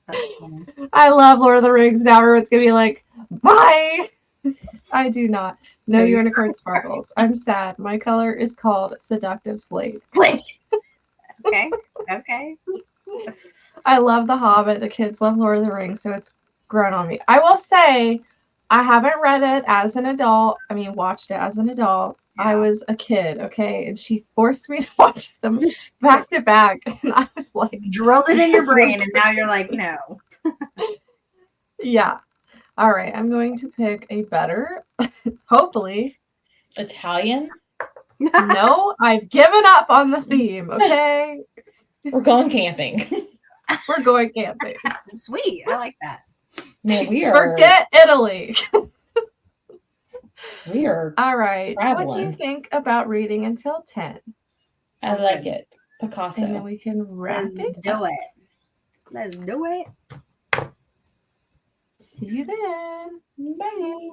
That's funny. I love Lord of the Rings. Now everyone's gonna be like, bye. I do not. No No, unicorn sparkles. I'm sad. My color is called Seductive Slate. Okay. Okay. I love The Hobbit. The kids love Lord of the Rings, so it's grown on me. I will say, I haven't read it as an adult. I mean, watched it as an adult. Yeah. I was a kid, okay, and she forced me to watch them back to back, and I was like, Drilled it in your Yes, brain, look. and now you're like, no. yeah. All right, I'm going to pick a better, hopefully. Italian. No, I've given up on the theme, okay? We're going camping. We're going camping. Sweet. I like that. Man, we are. Forget Italy. We are. All right. What do you Traveling. think about reading until 10? I Sounds like good. it. Picasso. And then we can wrap Let's it do up. it. Let's do it. See you then. Bye.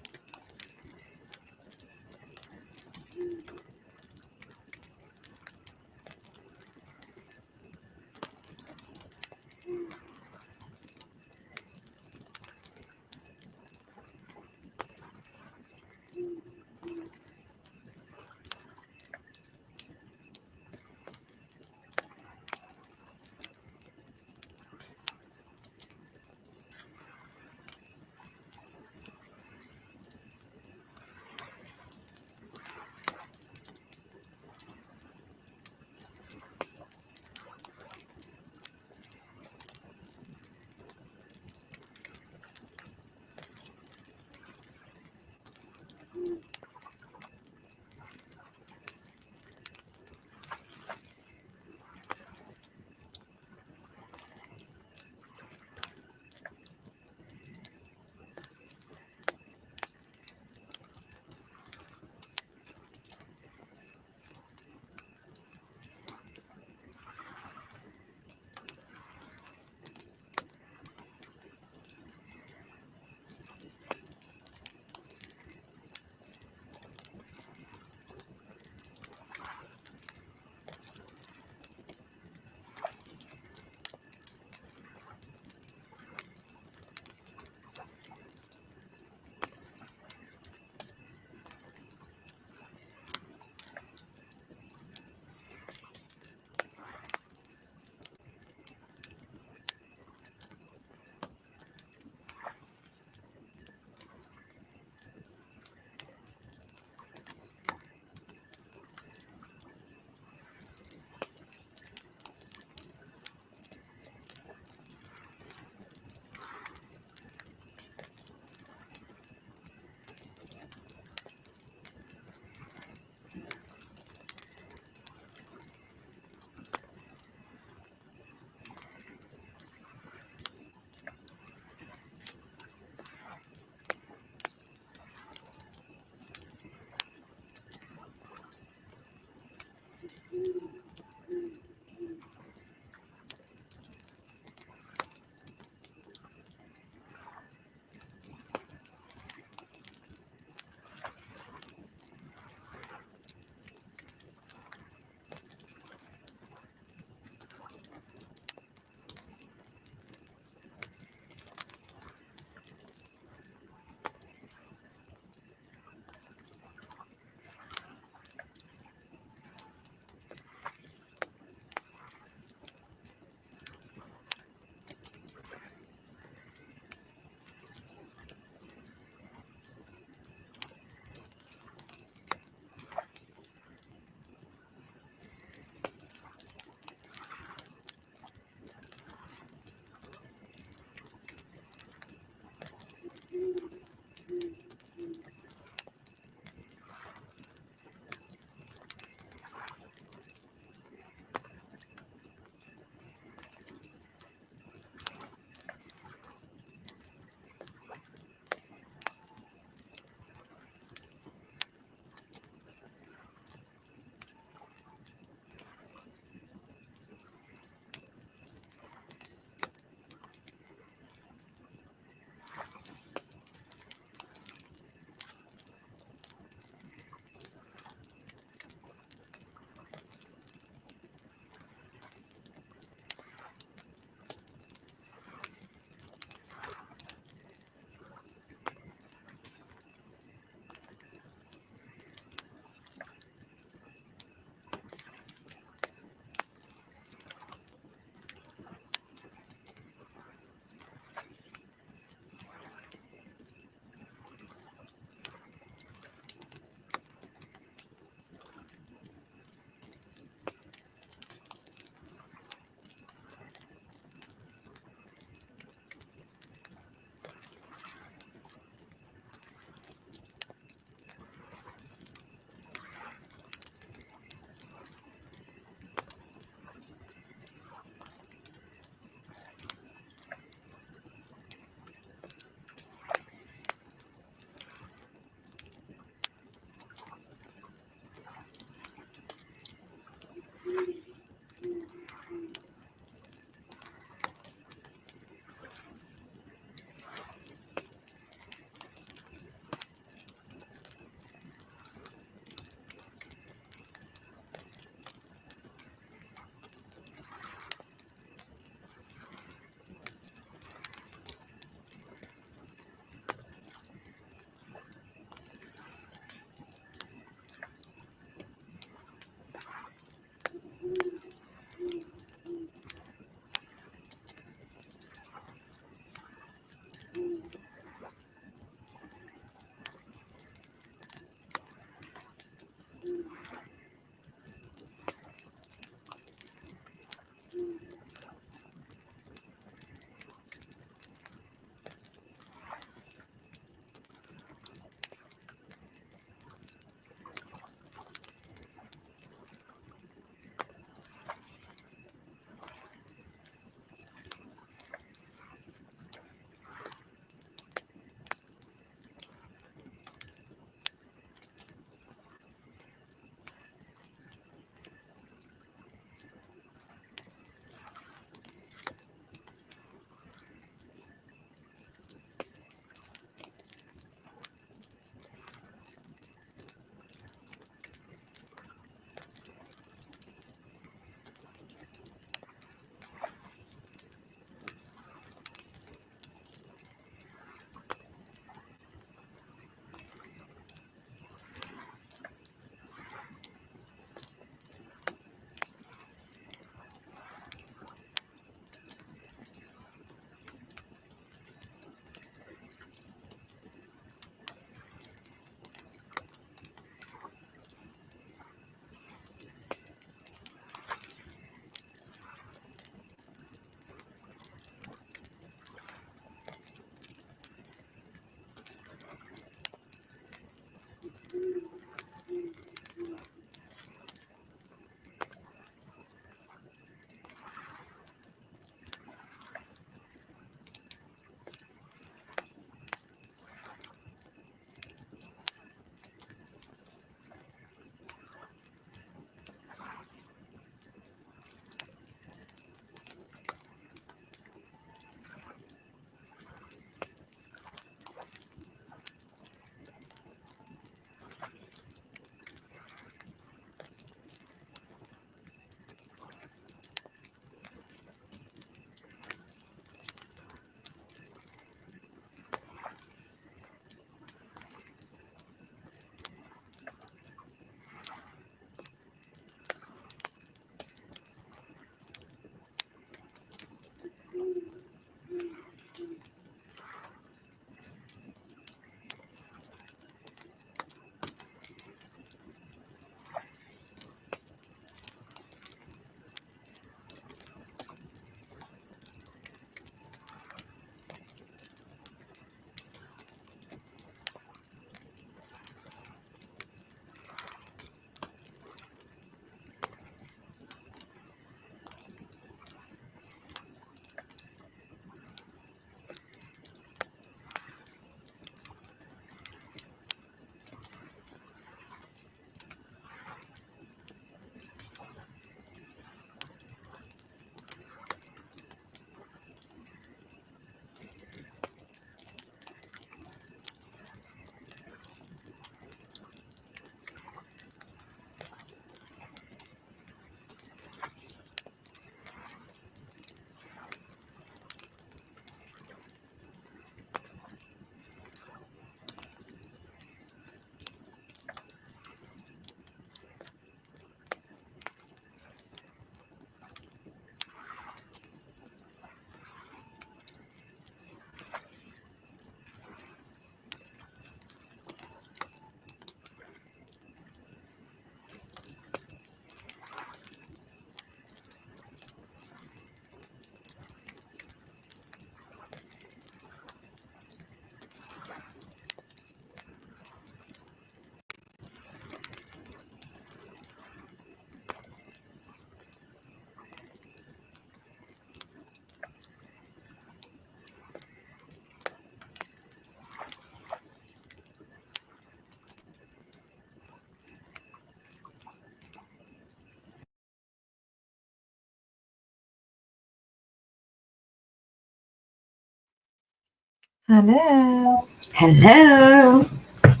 Hello. Hello. How'd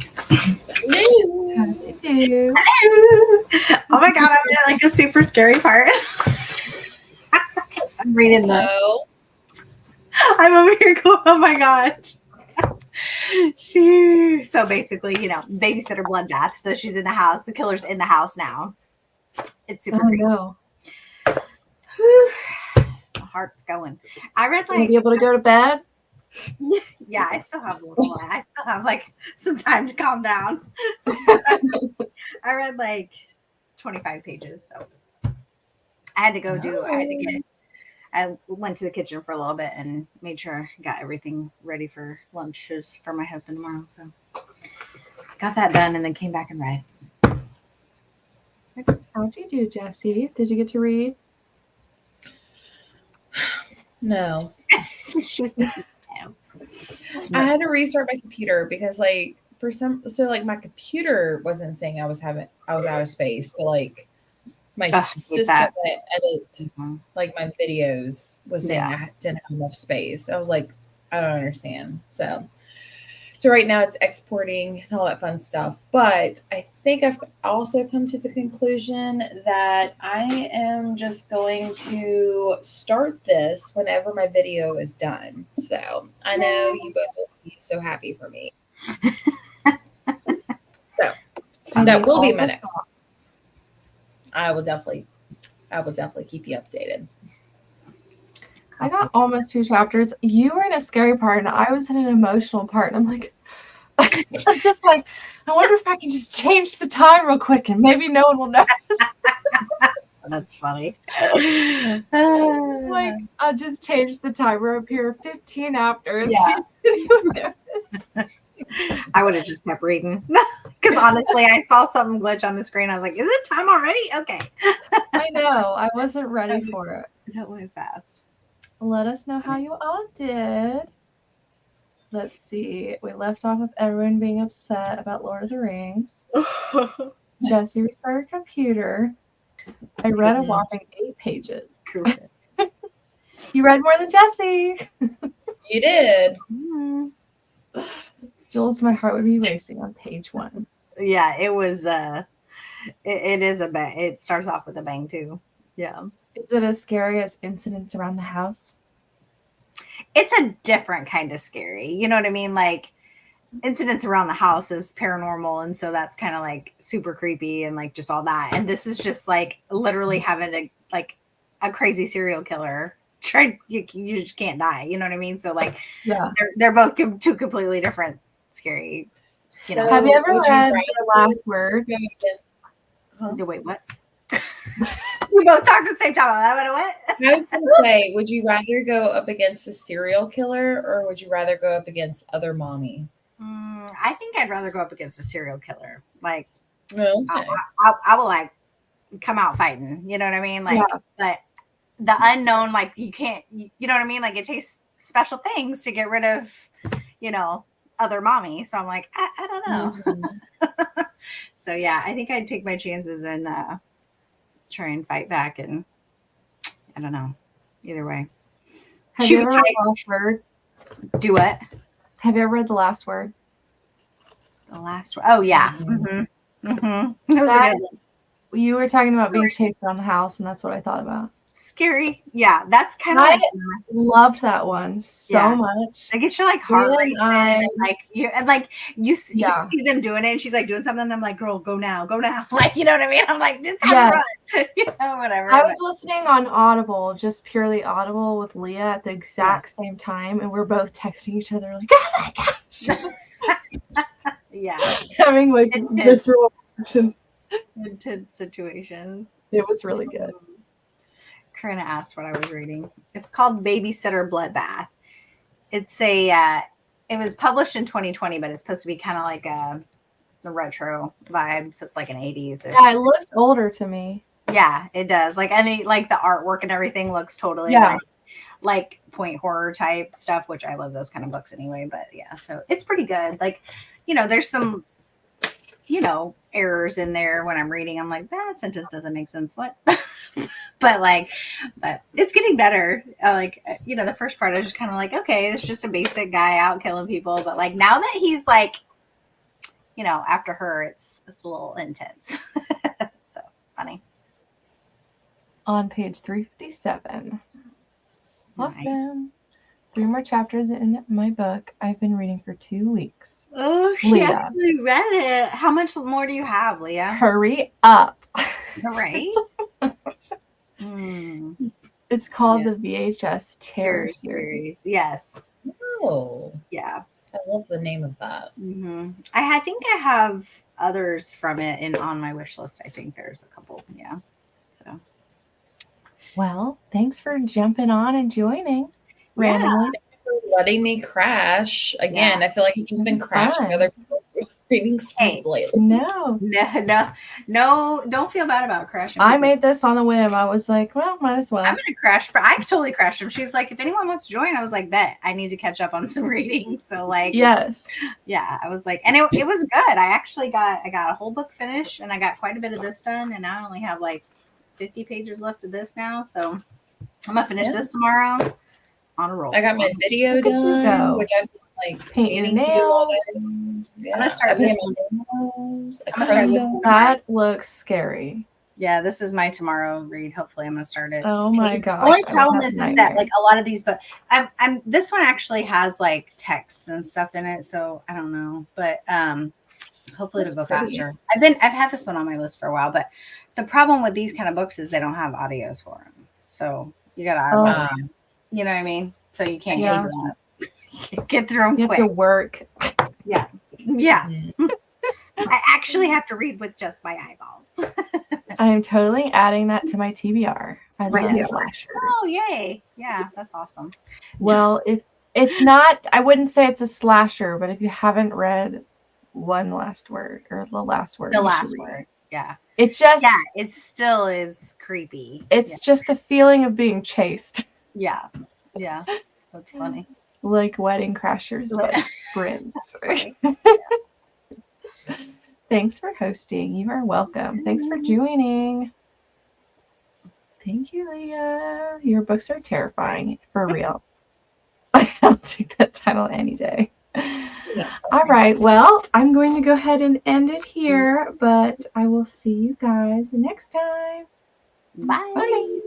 you do? Hello. Oh my God, I'm at like a super scary part. I'm reading the. Oh, I'm over here going, oh my God. So basically, babysitter bloodbath. So she's in the house. The killer's in the house now. It's super Oh creepy. no. Whew. My heart's going. I read Will you be able to go to bed? yeah, I still have like some time to calm down. I read like 25 pages, so I had to go I went to the kitchen for a little bit and made sure I got everything ready for lunches for my husband tomorrow. So got that done and then came back and read. How'd you do, Jessie? Did you get to read? no. She's I had to restart my computer because my computer wasn't saying I was out of space, but like my system that edit like my videos was saying I didn't have enough space. I was like, I don't understand. So right now it's exporting and all that fun stuff. But I think I've also come to the conclusion that I am just going to start this whenever my video is done. So I know you both will be so happy for me. So that will be my next one. I will definitely keep you updated. I got almost 2 chapters. You were in a scary part and I was in an emotional part. And I'm like, I'm just like, I wonder if I can just change the time real quick and maybe no one will notice. That's funny. Like, I'll just change the timer up here 15 after and Yeah. see if anyone noticed. I would have just kept reading because honestly, I saw something glitch on the screen. I was like, "Is it time already?" Okay. I know. I wasn't ready for it. That went fast. Let us know how you all did. Let's see. We left off with everyone being upset about Lord of the Rings. Jessie restarted her computer. I read a whopping 8 pages. Cool. You read more than Jessie. You did. Jules, my heart would be racing on page 1. Yeah, it was. It is a bang. It starts off with a bang too. Yeah. Is it as scary as Incidents Around the House? It's a different kind of scary. You know what I mean? Like Incidents Around the House is paranormal, and so that's kind of like super creepy and like just all that. And this is just like literally having a crazy serial killer. You just can't die. You know what I mean? So like, yeah, they're both two completely different scary. You know. Have you ever read The Last Word? Wait, what? We both talked at the same time. What? I was going to say, would you rather go up against a serial killer or would you rather go up against other mommy? I think I'd rather go up against a serial killer. Like, okay. I will like come out fighting. You know what I mean? Like, but the unknown, like you can't. You know what I mean? Like it takes special things to get rid of, other mommy. So I'm like, I don't know. Mm-hmm. So yeah, I think I'd take my chances and try and fight back. And I don't know. Either way. Have you ever read The Last Word? Do what? Have you ever read The Last Word? The Last Word. Oh yeah. Mm-hmm. Mm-hmm. That was a good one. You were talking about being chased around the house, and that's what I thought about. Scary. Yeah, that's kind of I loved that one so much. Like it's your like heart racing, and you see them doing it, and she's like doing something. And I'm like, girl, go now. Like, you know what I mean? I'm like, just have to run. Whatever. I was listening on Audible, just purely Audible with Leah at the exact same time, and we're both texting each other like, oh my gosh. Having like visceral reactions. Intense situations. It was really good. Corinna asked what I was reading. It's called Babysitter Bloodbath. It's it was published in 2020, but it's supposed to be kind of like a retro vibe. So it's like an 80s. Yeah, it looked older to me. Yeah, it does. Like, and the artwork and everything looks totally like point horror type stuff, which I love those kind of books anyway. But yeah, so it's pretty good. Like, there's some, errors in there when I'm reading. I'm like, that sentence doesn't make sense. What? but it's getting better. The first part I was just kind of like, okay, it's just a basic guy out killing people, but like now that he's like, after her, it's a little intense. So funny. On page 357. Nice. Awesome. 3 more chapters in my book. I've been reading for 2 weeks. Oh, she Leah. actually read it. How much more do you have, Leah? Hurry up. Right? It's called the VHS Terror Series. Yes. Oh, Yeah. I love the name of that. Mm-hmm. I think I have others from it on my wish list. I think there's a couple. Yeah. So. Well, thanks for jumping on and joining randomly. Letting me crash again. I feel like I've just been crashing other people's reading speeds lately. No, don't feel bad about crashing. I made this on a whim. I was like, well, might as well. I'm gonna crash, but I totally crashed him. She's like, if anyone wants to join, I was like, bet I need to catch up on some reading. So like, yes, yeah, I was like, and it was good. I got a whole book finished, and I got quite a bit of this done, and I only have like 50 pages left of this now. So I'm gonna finish this tomorrow. On a roll. I got my video done, which I've been like painting nails. Yeah. I'm gonna start this one. That looks scary. Yeah, this is my tomorrow read. Hopefully, I'm gonna start it. Oh my gosh! The only problem is that like a lot of these, but I'm this one actually has like texts and stuff in it, so I don't know, but hopefully it'll go faster. I've had this one on my list for a while, but the problem with these kind of books is they don't have audios for them, so you gotta. You know what I mean? So you can't get through them you quick. have to work. Yeah. I actually have to read with just my eyeballs. I am totally adding that to my TBR. I love slashers. Oh, yay. Yeah, that's awesome. Well, if it's not, I wouldn't say it's a slasher, but if you haven't read One Last Word or The Last Word. The Last Word. Yeah. It just. Yeah, it still is creepy. It's just the feeling of being chased. Yeah. Yeah. That's funny. Like Wedding Crashers, but sprints. Thanks for hosting. You are welcome. Thanks for joining. Thank you, Leah. Your books are terrifying, for real. I'll take that title any day. All right. Well, I'm going to go ahead and end it here, but I will see you guys next time. Bye. Bye.